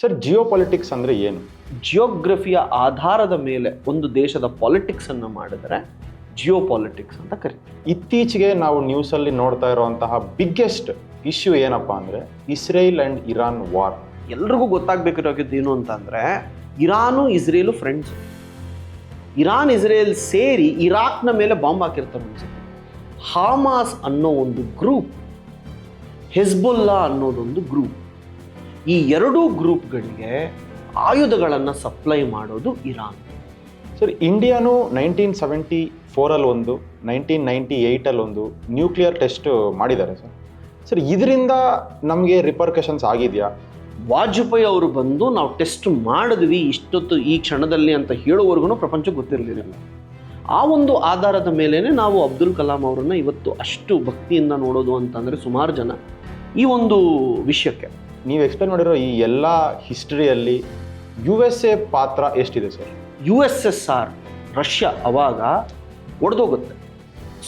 Sir, geopolitics ಅಂದರೆ ಏನು? ಜಿಯೋಗ್ರಫಿಯ ಆಧಾರದ ಮೇಲೆ ಒಂದು ದೇಶದ ಪಾಲಿಟಿಕ್ಸನ್ನು ಮಾಡಿದರೆ ಜಿಯೋ ಪಾಲಿಟಿಕ್ಸ್ ಅಂತ ಕರಿತೀವಿ. ಇತ್ತೀಚೆಗೆ ನಾವು ನ್ಯೂಸಲ್ಲಿ ನೋಡ್ತಾ ಇರುವಂತಹ ಬಿಗ್ಗೆಸ್ಟ್ ಇಶ್ಯೂ ಏನಪ್ಪ ಅಂದರೆ ಇಸ್ರೇಲ್ ಆ್ಯಂಡ್ ಇರಾನ್ ವಾರ್. ಎಲ್ರಿಗೂ ಗೊತ್ತಾಗಬೇಕಿರೋದು ಏನು ಅಂತಂದರೆ, Iran Israel friends. Iran Israel ಸೇರಿ ಇರಾಕ್ನ ಮೇಲೆ ಬಾಂಬ್ ಹಾಕಿರ್ತಾರೆ ಅನ್ಸುತ್ತೆ. ಹಾಮಾಸ್ ಅನ್ನೋ ಒಂದು ಗ್ರೂಪ್, ಹೆಜ್ಬುಲ್ಲಾ ಅನ್ನೋದೊಂದು ಗ್ರೂಪ್, ಈ ಎರಡೂ ಗ್ರೂಪ್ಗಳಿಗೆ ಆಯುಧಗಳನ್ನು ಸಪ್ಲೈ ಮಾಡೋದು ಇರಾನ್. ಸರ್, ಇಂಡಿಯಾನು 1974 ಒಂದು 1998 ಒಂದು ನ್ಯೂಕ್ಲಿಯರ್ ಟೆಸ್ಟ್ ಮಾಡಿದ್ದಾರೆ ಸರ್. ಸರ್, ಇದರಿಂದ ನಮಗೆ ರಿಪರ್ಕಷನ್ಸ್ ಆಗಿದೆಯಾ? ವಾಜಪೇಯಿ ಅವರು ಬಂದು ನಾವು ಟೆಸ್ಟ್ ಮಾಡಿದ್ವಿ ಇಷ್ಟೊತ್ತು ಈ ಕ್ಷಣದಲ್ಲಿ ಅಂತ ಹೇಳುವವರೆಗೂ ಪ್ರಪಂಚಕ್ಕೆ ಗೊತ್ತಿರಲಿಲ್ಲ. ಆ ಒಂದು ಆಧಾರದ ಮೇಲೇ ನಾವು ಅಬ್ದುಲ್ ಕಲಾಂ ಅವರನ್ನು ಇವತ್ತು ಅಷ್ಟು ಭಕ್ತಿಯಿಂದ ನೋಡೋದು ಅಂತಂದರೆ ಸುಮಾರು ಜನ ಈ ಒಂದು ವಿಷಯಕ್ಕೆ. ನೀವು ಎಕ್ಸ್ಪ್ಲೇನ್ ಮಾಡಿರೋ ಈ ಎಲ್ಲ ಹಿಸ್ಟ್ರಿಯಲ್ಲಿ USA ಪಾತ್ರ ಎಷ್ಟಿದೆ ಸರ್? USSR ರಷ್ಯಾ ಅವಾಗ ಒಡೆದೋಗುತ್ತೆ.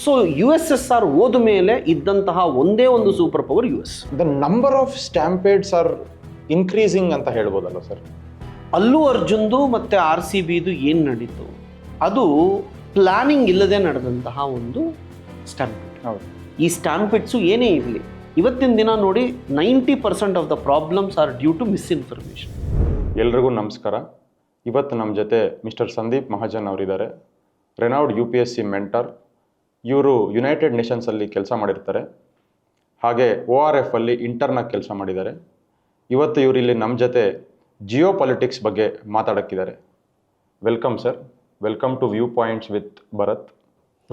ಸೊ USSR ಹೋದ ಮೇಲೆ ಇದ್ದಂತಹ ಒಂದೇ ಒಂದು super power US. The number of stampedes are increasing ಅಂತ ಹೇಳ್ಬೋದಲ್ಲ ಸರ್? ಅಲ್ಲು ಅರ್ಜುನ್ದು ಮತ್ತು RCBದು ಏನು ನಡೀತು, ಅದು ಪ್ಲಾನಿಂಗ್ ಇಲ್ಲದೆ ನಡೆದಂತಹ ಒಂದು ಸ್ಟ್ಯಾಂಪಿಡ್. ಹೌದು. ಈ ಸ್ಟ್ಯಾಂಪಿಡ್ಸು ಏನೇ ಇರಲಿ, ಇವತ್ತಿನ ದಿನ ನೋಡಿ 90% of the problems are due to misinformation. ಎಲ್ರಿಗೂ ನಮಸ್ಕಾರ. ಇವತ್ತು ನಮ್ಮ ಜೊತೆ ಮಿಸ್ಟರ್ ಸಂದೀಪ್ ಮಹಾಜನ್ ಅವರಿದ್ದಾರೆ. Renowned UPSC mentor. ಇವರು ಯುನೈಟೆಡ್ ನೇಷನ್ಸಲ್ಲಿ ಕೆಲಸ ಮಾಡಿರ್ತಾರೆ, ಹಾಗೆ ORF ಅಲ್ಲಿ ಇಂಟರ್ನಾಗಿ ಕೆಲಸ ಮಾಡಿದ್ದಾರೆ. ಇವತ್ತು ಇವರು ಇಲ್ಲಿ ನಮ್ಮ ಜೊತೆ ಜಿಯೋ ಪಾಲಿಟಿಕ್ಸ್ ಬಗ್ಗೆ ಮಾತಾಡೋಕ್ಕಿದ್ದಾರೆ. Welcome sir. Welcome to view points with Bharat.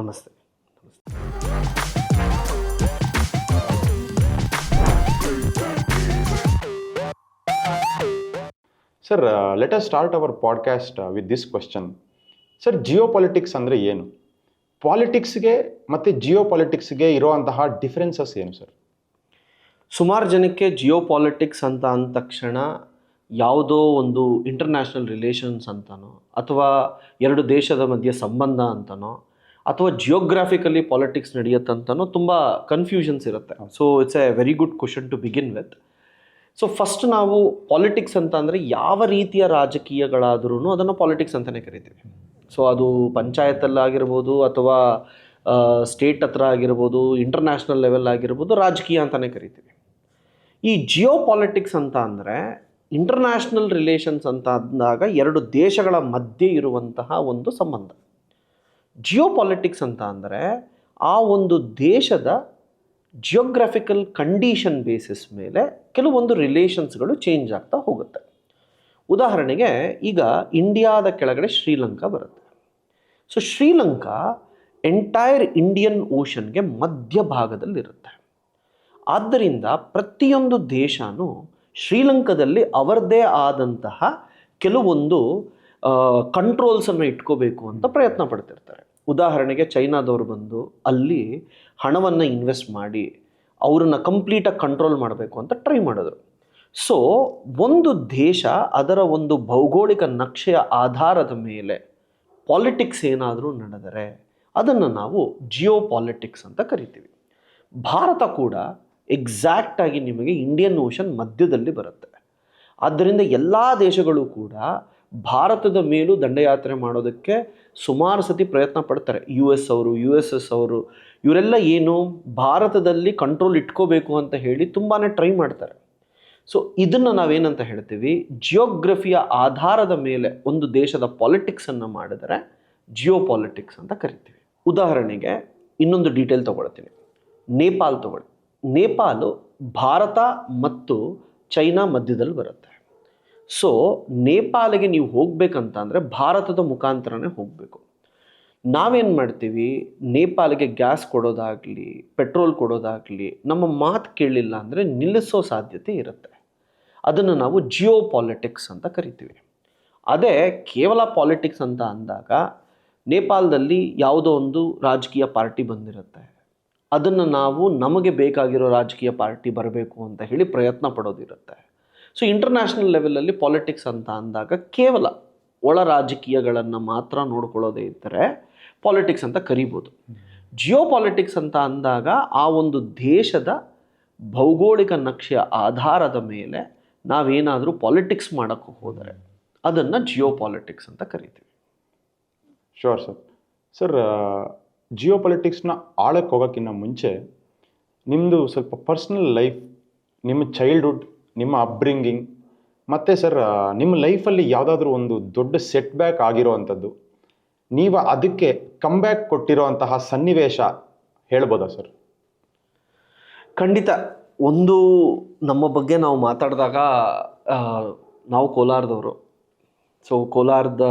ನಮಸ್ತೆ. Sir, let us start our podcast with this question. Sir, geopolitics ಅಂದರೆ ಏನು? ಪಾಲಿಟಿಕ್ಸ್ಗೆ ಮತ್ತು ಜಿಯೋ ಪಾಲಿಟಿಕ್ಸ್ಗೆ ಇರುವಂತಹ ಡಿಫ್ರೆನ್ಸಸ್ ಏನು ಸರ್? ಸುಮಾರು ಜನಕ್ಕೆ ಜಿಯೋ ಪಾಲಿಟಿಕ್ಸ್ ಅಂತ ಅಂದ ತಕ್ಷಣ ಯಾವುದೋ ಒಂದು ಇಂಟರ್ನ್ಯಾಷನಲ್ ರಿಲೇಷನ್ಸ್ ಅಂತನೋ, ಅಥವಾ ಎರಡು ದೇಶದ ಮಧ್ಯೆ ಸಂಬಂಧ ಅಂತನೋ, ಅಥವಾ ಜಿಯೋಗ್ರಾಫಿಕಲಿ ಪಾಲಿಟಿಕ್ಸ್ ನಡೆಯುತ್ತಂತನೋ ತುಂಬ ಕನ್ಫ್ಯೂಷನ್ಸ್ ಇರುತ್ತೆ. So it's a very good question to begin with. So first ನಾವು ಪಾಲಿಟಿಕ್ಸ್ ಅಂತ ಅಂದರೆ ಯಾವ ರೀತಿಯ ರಾಜಕೀಯಗಳಾದ್ರೂ ಅದನ್ನು ಪಾಲಿಟಿಕ್ಸ್ ಅಂತಲೇ ಕರಿತೀವಿ. ಸೊ ಅದು ಪಂಚಾಯತಲ್ಲಾಗಿರ್ಬೋದು, ಅಥವಾ ಸ್ಟೇಟ್ ಹತ್ರ ಆಗಿರ್ಬೋದು, ಇಂಟರ್ನ್ಯಾಷನಲ್ ಲೆವೆಲ್ ಆಗಿರ್ಬೋದು, ರಾಜಕೀಯ ಅಂತಲೇ ಕರಿತೀವಿ. ಈ ಜಿಯೋ ಪಾಲಿಟಿಕ್ಸ್ ಅಂತ ಅಂದರೆ ಇಂಟರ್ನ್ಯಾಷನಲ್ ರಿಲೇಷನ್ಸ್ ಅಂತ ಅಂದಾಗ ಎರಡು ದೇಶಗಳ ಮಧ್ಯೆ ಇರುವಂತಹ ಒಂದು ಸಂಬಂಧ. ಜಿಯೋ ಪಾಲಿಟಿಕ್ಸ್ ಅಂತ ಅಂದರೆ ಆ ಒಂದು ದೇಶದ ಜಿಯೋಗ್ರಾಫಿಕಲ್ ಕಂಡೀಷನ್ ಬೇಸಿಸ್ ಮೇಲೆ ಕೆಲವೊಂದು ರಿಲೇಷನ್ಸ್ಗಳು ಚೇಂಜ್ ಆಗ್ತಾ ಹೋಗುತ್ತೆ. ಉದಾಹರಣೆಗೆ ಈಗ ಇಂಡಿಯಾದ ಕೆಳಗಡೆ ಶ್ರೀಲಂಕಾ ಬರುತ್ತೆ. ಸೊ ಶ್ರೀಲಂಕಾ ಎಂಟೈರ್ ಇಂಡಿಯನ್ ಓಷನ್ಗೆ ಮಧ್ಯಭಾಗದಲ್ಲಿರುತ್ತೆ. ಆದ್ದರಿಂದ ಪ್ರತಿಯೊಂದು ದೇಶನೂ ಶ್ರೀಲಂಕಾದಲ್ಲಿ ಅವರದೇ ಆದಂತಹ ಕೆಲವೊಂದು ಕಂಟ್ರೋಲ್ಸನ್ನು ಇಟ್ಕೋಬೇಕು ಅಂತ ಪ್ರಯತ್ನ ಪಡ್ತಿರ್ತಾರೆ. ಉದಾಹರಣೆಗೆ ಚೈನಾದವರು ಬಂದು ಅಲ್ಲಿ ಹಣವನ್ನು ಇನ್ವೆಸ್ಟ್ ಮಾಡಿ ಅವರನ್ನು ಕಂಪ್ಲೀಟಾಗಿ ಕಂಟ್ರೋಲ್ ಮಾಡಬೇಕು ಅಂತ ಟ್ರೈ ಮಾಡಿದ್ರು. ಸೊ ಒಂದು ದೇಶ ಅದರ ಒಂದು ಭೌಗೋಳಿಕ ನಕ್ಷೆಯ ಆಧಾರದ ಮೇಲೆ ಪಾಲಿಟಿಕ್ಸ್ ಏನಾದರೂ ನಡೆದರೆ ಅದನ್ನು ನಾವು ಜಿಯೋ ಪಾಲಿಟಿಕ್ಸ್ ಅಂತ ಕರಿತೀವಿ. ಭಾರತ ಕೂಡ ಎಕ್ಸಾಕ್ಟಾಗಿ ನಿಮಗೆ ಇಂಡಿಯನ್ ಓಷನ್ ಮಧ್ಯದಲ್ಲಿ ಬರುತ್ತೆ. ಆದ್ದರಿಂದ ಎಲ್ಲ ದೇಶಗಳು ಕೂಡ ಭಾರತದ ಮೇಲೂ ದಂಡಯಾತ್ರೆ ಮಾಡೋದಕ್ಕೆ ಸುಮಾರು ಸತಿ ಪ್ರಯತ್ನ ಪಡ್ತಾರೆ. US ಅವರು, USS ಅವರು, ಇವರೆಲ್ಲ ಏನು ಭಾರತದಲ್ಲಿ ಕಂಟ್ರೋಲ್ ಇಟ್ಕೋಬೇಕು ಅಂತ ಹೇಳಿ ತುಂಬಾ ಟ್ರೈ ಮಾಡ್ತಾರೆ. ಸೊ ಇದನ್ನು ನಾವೇನಂತ ಹೇಳ್ತೀವಿ, ಜಿಯೋಗ್ರಫಿಯ ಆಧಾರದ ಮೇಲೆ ಒಂದು ದೇಶದ ಪಾಲಿಟಿಕ್ಸನ್ನು ಮಾಡಿದರೆ ಜಿಯೋ ಪಾಲಿಟಿಕ್ಸ್ ಅಂತ ಕರಿತೀವಿ. ಉದಾಹರಣೆಗೆ ಇನ್ನೊಂದು ಡೀಟೇಲ್ ತೊಗೊಳ್ತೀನಿ. ನೇಪಾಲ್ ತೊಗೊಳ್ಳಿ. ನೇಪಾಲು ಭಾರತ ಮತ್ತು ಚೈನಾ ಮಧ್ಯದಲ್ಲಿ ಬರುತ್ತೆ. ಸೊ ನೇಪಾಳಿಗೆ ನೀವು ಹೋಗ್ಬೇಕಂತ ಅಂದರೆ ಭಾರತದ ಮುಖಾಂತರನೇ ಹೋಗಬೇಕು. ನಾವೇನು ಮಾಡ್ತೀವಿ, ನೇಪಾಳಿಗೆ ಗ್ಯಾಸ್ ಕೊಡೋದಾಗಲಿ, ಪೆಟ್ರೋಲ್ ಕೊಡೋದಾಗಲಿ ನಮ್ಮ ಮಾತು ಕೇಳಲಿಲ್ಲ ಅಂದರೆ ನಿಲ್ಲಿಸೋ ಸಾಧ್ಯತೆ ಇರುತ್ತೆ. ಅದನ್ನು ನಾವು ಜಿಯೋ ಪಾಲಿಟಿಕ್ಸ್ ಅಂತ ಕರಿತೀವಿ. ಅದೇ ಕೇವಲ ಪಾಲಿಟಿಕ್ಸ್ ಅಂತ ಅಂದಾಗ ನೇಪಾಳದಲ್ಲಿ ಯಾವುದೋ ಒಂದು ರಾಜಕೀಯ ಪಾರ್ಟಿ ಬಂದಿರುತ್ತೆ, ಅದನ್ನು ನಾವು ನಮಗೆ ಬೇಕಾಗಿರೋ ರಾಜಕೀಯ ಪಾರ್ಟಿ ಬರಬೇಕು ಅಂತ ಹೇಳಿ ಪ್ರಯತ್ನ ಪಡೋದಿರುತ್ತೆ. ಸೊ ಇಂಟರ್ನ್ಯಾಷನಲ್ ಲೆವೆಲಲ್ಲಿ ಪಾಲಿಟಿಕ್ಸ್ ಅಂತ ಅಂದಾಗ ಕೇವಲ ಒಳ ರಾಜಕೀಯಗಳನ್ನು ಮಾತ್ರ ನೋಡ್ಕೊಳ್ಳೋದೇ ಇದ್ದರೆ ಪಾಲಿಟಿಕ್ಸ್ ಅಂತ ಕರಿಬೋದು. ಜಿಯೋ ಪಾಲಿಟಿಕ್ಸ್ ಅಂತ ಅಂದಾಗ ಆ ಒಂದು ದೇಶದ ಭೌಗೋಳಿಕ ನಕ್ಷೆಯ ಆಧಾರದ ಮೇಲೆ ನಾವೇನಾದರೂ ಪಾಲಿಟಿಕ್ಸ್ ಮಾಡೋಕ್ಕೆ ಹೋದರೆ ಅದನ್ನು ಜಿಯೋ ಪಾಲಿಟಿಕ್ಸ್ ಅಂತ ಕರಿತೀವಿ. Sure sir. ಸರ್, ಜಿಯೋ ಪೊಲಿಟಿಕ್ಸ್ನ ಆಳಕ್ಕೆ ಹೋಗೋಕ್ಕಿಂತ ಮುಂಚೆ ನಿಮ್ಮದು ಸ್ವಲ್ಪ ಪರ್ಸ್ನಲ್ ಲೈಫ್, ನಿಮ್ಮ ಚೈಲ್ಡ್ಹುಡ್, ನಿಮ್ಮ ಅಪ್ಬ್ರಿಂಗಿಂಗ್, ಮತ್ತು ಸರ್ ನಿಮ್ಮ ಲೈಫಲ್ಲಿ ಯಾವುದಾದ್ರೂ ಒಂದು ದೊಡ್ಡ ಸೆಟ್ ಬ್ಯಾಕ್ ಆಗಿರೋ ಅಂಥದ್ದು, ನೀವು ಅದಕ್ಕೆ ಕಮ್ಬ್ಯಾಕ್ ಕೊಟ್ಟಿರೋ ಅಂತಹ ಸನ್ನಿವೇಶ ಹೇಳ್ಬೋದಾ ಸರ್? ಖಂಡಿತ. ಒಂದು ನಮ್ಮ ಬಗ್ಗೆ ನಾವು ಮಾತಾಡಿದಾಗ ನಾವು ಕೋಲಾರದವರು. ಸೊ ಕೋಲಾರದ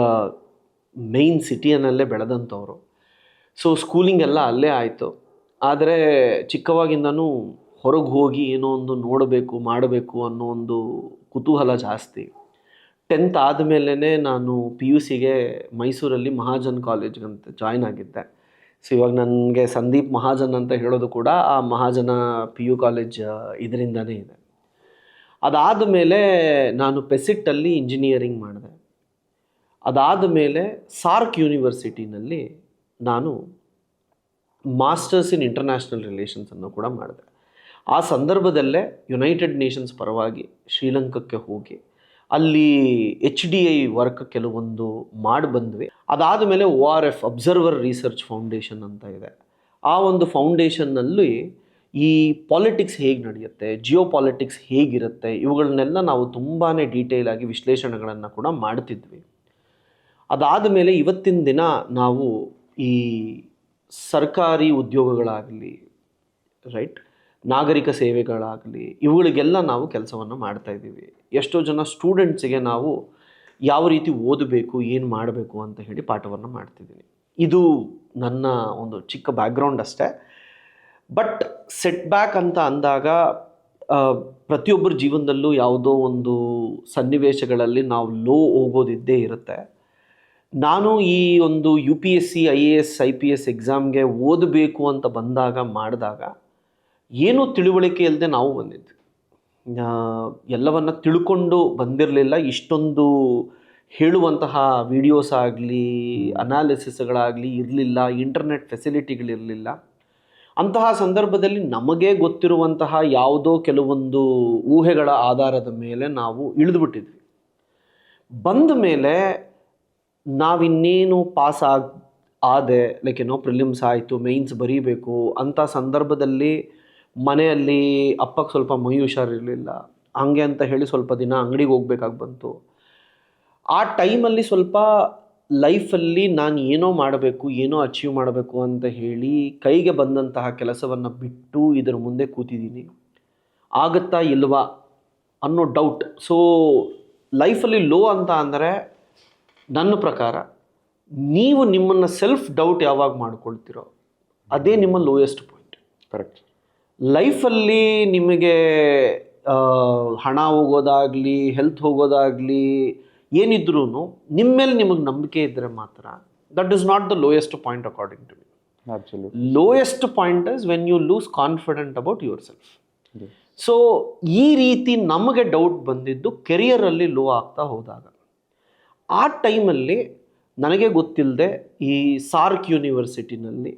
ಮೇಯ್ನ್ ಸಿಟಿಯನ್ನಲ್ಲೇ ಬೆಳೆದಂಥವ್ರು. ಸೊ ಸ್ಕೂಲಿಂಗ್ ಎಲ್ಲ ಅಲ್ಲೇ ಆಯಿತು. ಆದರೆ ಚಿಕ್ಕವಾಗಿಂದನೂ ಹೊರಗೆ ಹೋಗಿ ಏನೋ ಒಂದು ನೋಡಬೇಕು ಮಾಡಬೇಕು ಅನ್ನೋ ಒಂದು ಕುತೂಹಲ ಜಾಸ್ತಿ. 10th ಆದಮೇಲೆ ನಾನು PUCಗೆ ಮೈಸೂರಲ್ಲಿ ಮಹಾಜನ್ ಕಾಲೇಜ್ಗಂತ ಜಾಯ್ನ್ ಆಗಿದ್ದೆ. ಸೊ ಇವಾಗ ನನಗೆ ಸಂದೀಪ್ ಮಹಾಜನ್ ಅಂತ ಹೇಳೋದು ಕೂಡ ಆ ಮಹಾಜನ PU ಕಾಲೇಜ್ ಇದರಿಂದನೇ ಇದೆ. ಅದಾದ ಮೇಲೆ ನಾನು ಪೆಸಿಟ್ಟಲ್ಲಿ ಇಂಜಿನಿಯರಿಂಗ್ ಮಾಡಿದೆ. ಅದಾದ ಮೇಲೆ ಸಾರ್ಕ್ ಯೂನಿವರ್ಸಿಟಿನಲ್ಲಿ ನಾನು ಮಾಸ್ಟರ್ಸ್ ಇನ್ ಇಂಟರ್ನ್ಯಾಷನಲ್ ರಿಲೇಷನ್ಸನ್ನು ಕೂಡ ಮಾಡಿದೆ. ಆ ಸಂದರ್ಭದಲ್ಲೇ ಯುನೈಟೆಡ್ ನೇಷನ್ಸ್ ಪರವಾಗಿ ಶ್ರೀಲಂಕಾಕ್ಕೆ ಹೋಗಿ ಅಲ್ಲಿ HDI ವರ್ಕ್ ಕೆಲವೊಂದು ಮಾಡಿ ಬಂದ್ವಿ. ಅದಾದ ಮೇಲೆ ORF ಅಬ್ಸರ್ವರ್ ರಿಸರ್ಚ್ ಫೌಂಡೇಶನ್ ಅಂತ ಇದೆ. ಆ ಒಂದು ಫೌಂಡೇಶನ್ನಲ್ಲಿ ಈ ಪಾಲಿಟಿಕ್ಸ್ ಹೇಗೆ ನಡೆಯುತ್ತೆ, ಜಿಯೋ ಪಾಲಿಟಿಕ್ಸ್ ಹೇಗಿರುತ್ತೆ, ಇವುಗಳನ್ನೆಲ್ಲ ನಾವು ತುಂಬಾ ಡೀಟೇಲ್ ಆಗಿ ವಿಶ್ಲೇಷಣೆಗಳನ್ನು ಕೂಡ ಮಾಡ್ತಿದ್ವಿ. ಅದಾದ ಮೇಲೆ ಇವತ್ತಿನ ದಿನ ನಾವು ಈ ಸರ್ಕಾರಿ ಉದ್ಯೋಗಗಳಾಗಲಿ, ರೈಟ್, ನಾಗರಿಕ ಸೇವೆಗಳಾಗಲಿ, ಇವುಗಳಿಗೆಲ್ಲ ನಾವು ಕೆಲಸವನ್ನು ಮಾಡ್ತಾಯಿದ್ದೀವಿ. ಎಷ್ಟೋ ಜನ ಸ್ಟೂಡೆಂಟ್ಸಿಗೆ ನಾವು ಯಾವ ರೀತಿ ಓದಬೇಕು, ಏನು ಮಾಡಬೇಕು ಅಂತ ಹೇಳಿ ಪಾಠವನ್ನು ಮಾಡ್ತಿದ್ದೀನಿ. ಇದು ನನ್ನ ಒಂದು ಚಿಕ್ಕ ಬ್ಯಾಕ್ಗ್ರೌಂಡ್ ಅಷ್ಟೇ. ಬಟ್ ಸೆಟ್ ಬ್ಯಾಕ್ ಅಂತ ಅಂದಾಗ ಪ್ರತಿಯೊಬ್ಬರ ಜೀವನದಲ್ಲೂ ಯಾವುದೋ ಒಂದು ಸನ್ನಿವೇಶಗಳಲ್ಲಿ ನಾವು ಲೋ ಹೋಗೋದಿದ್ದೇ ಇರುತ್ತೆ. ನಾನು ಈ ಒಂದು UPSC IAS IPS ಎಕ್ಸಾಮ್ಗೆ ಓದಬೇಕು ಅಂತ ಮಾಡಿದಾಗ ಏನೂ ತಿಳುವಳಿಕೆ ಇಲ್ಲದೆ ನಾವು ಬಂದಿದ್ವಿ. ಎಲ್ಲವನ್ನು ತಿಳ್ಕೊಂಡು ಬಂದಿರಲಿಲ್ಲ. ಇಷ್ಟೊಂದು ಹೇಳುವಂತಹ ವಿಡಿಯೋಸ್ ಆಗಲಿ, ಅನಾಲಿಸಿಸ್ಗಳಾಗಲಿ ಇರಲಿಲ್ಲ, ಇಂಟರ್ನೆಟ್ ಫೆಸಿಲಿಟಿಗಳಿರಲಿಲ್ಲ. ಅಂತಹ ಸಂದರ್ಭದಲ್ಲಿ ನಮಗೆ ಗೊತ್ತಿರುವಂತಹ ಯಾವುದೋ ಕೆಲವೊಂದು ಊಹೆಗಳ ಆಧಾರದ ಮೇಲೆ ನಾವು ಇಳಿದುಬಿಟ್ಟಿದ್ವಿ. ಬಂದ ಮೇಲೆ ನಾವಿನ್ನೇನು ಪಾಸ್ ಆದೆ, ಲೈಕ್ ಏನೋ ಪ್ರಿಲಿಮ್ಸ್ ಆಯಿತು, ಮೇಯ್ನ್ಸ್ ಬರೀಬೇಕು ಅಂತ ಸಂದರ್ಭದಲ್ಲಿ ಮನೆಯಲ್ಲಿ ಅಪ್ಪಗೆ ಸ್ವಲ್ಪ ಮೈ ಹುಷಾರಿರಲಿಲ್ಲ. ಹಂಗೆ ಅಂತ ಹೇಳಿ ಸ್ವಲ್ಪ ದಿನ ಅಂಗಡಿಗೆ ಹೋಗ್ಬೇಕಾಗಿ ಬಂತು. ಆ ಟೈಮಲ್ಲಿ ಸ್ವಲ್ಪ ಲೈಫಲ್ಲಿ ನಾನು ಏನೋ ಮಾಡಬೇಕು, ಏನೋ ಅಚೀವ್ ಮಾಡಬೇಕು ಅಂತ ಹೇಳಿ ಕೈಗೆ ಬಂದಂತಹ ಕೆಲಸವನ್ನು ಬಿಟ್ಟು ಇದರ ಮುಂದೆ ಕೂತಿದ್ದೀನಿ. ಆಗುತ್ತಾ ಇಲ್ವಾ ಅನ್ನೋ ಡೌಟ್. ಸೊ ಲೈಫಲ್ಲಿ ಲೋ ಅಂತ ಅಂದರೆ ನನ್ನ ಪ್ರಕಾರ ನೀವು ನಿಮ್ಮನ್ನು ಸೆಲ್ಫ್ ಡೌಟ್ ಯಾವಾಗ ಮಾಡ್ಕೊಳ್ತೀರೋ ಅದೇ ನಿಮ್ಮ ಲೋಯೆಸ್ಟ್ ಪಾಯಿಂಟ್. ಕರೆಕ್ಟ್. ಲೈಫಲ್ಲಿ ನಿಮಗೆ ಹಣ ಹೋಗೋದಾಗಲಿ, ಹೆಲ್ತ್ ಹೋಗೋದಾಗಲಿ, ಏನಿದ್ರೂ ನಿಮ್ಮ ಮೇಲೆ ನಿಮಗೆ ನಂಬಿಕೆ ಇದ್ದರೆ ಮಾತ್ರ that is not the lowest point according to me. Lowest point is when you lose confident about yourself. So ಈ ರೀತಿ ನಮಗೆ ಡೌಟ್ ಬಂದಿದ್ದು ಕೆರಿಯರಲ್ಲಿ ಲೋ ಆಗ್ತಾ ಹೋದಾಗ. ಆ ಟೈಮಲ್ಲಿ ನನಗೆ ಗೊತ್ತಿಲ್ಲದೆ ಈ ಸಾರ್ಕ್ ಯೂನಿವರ್ಸಿಟಿನಲ್ಲಿ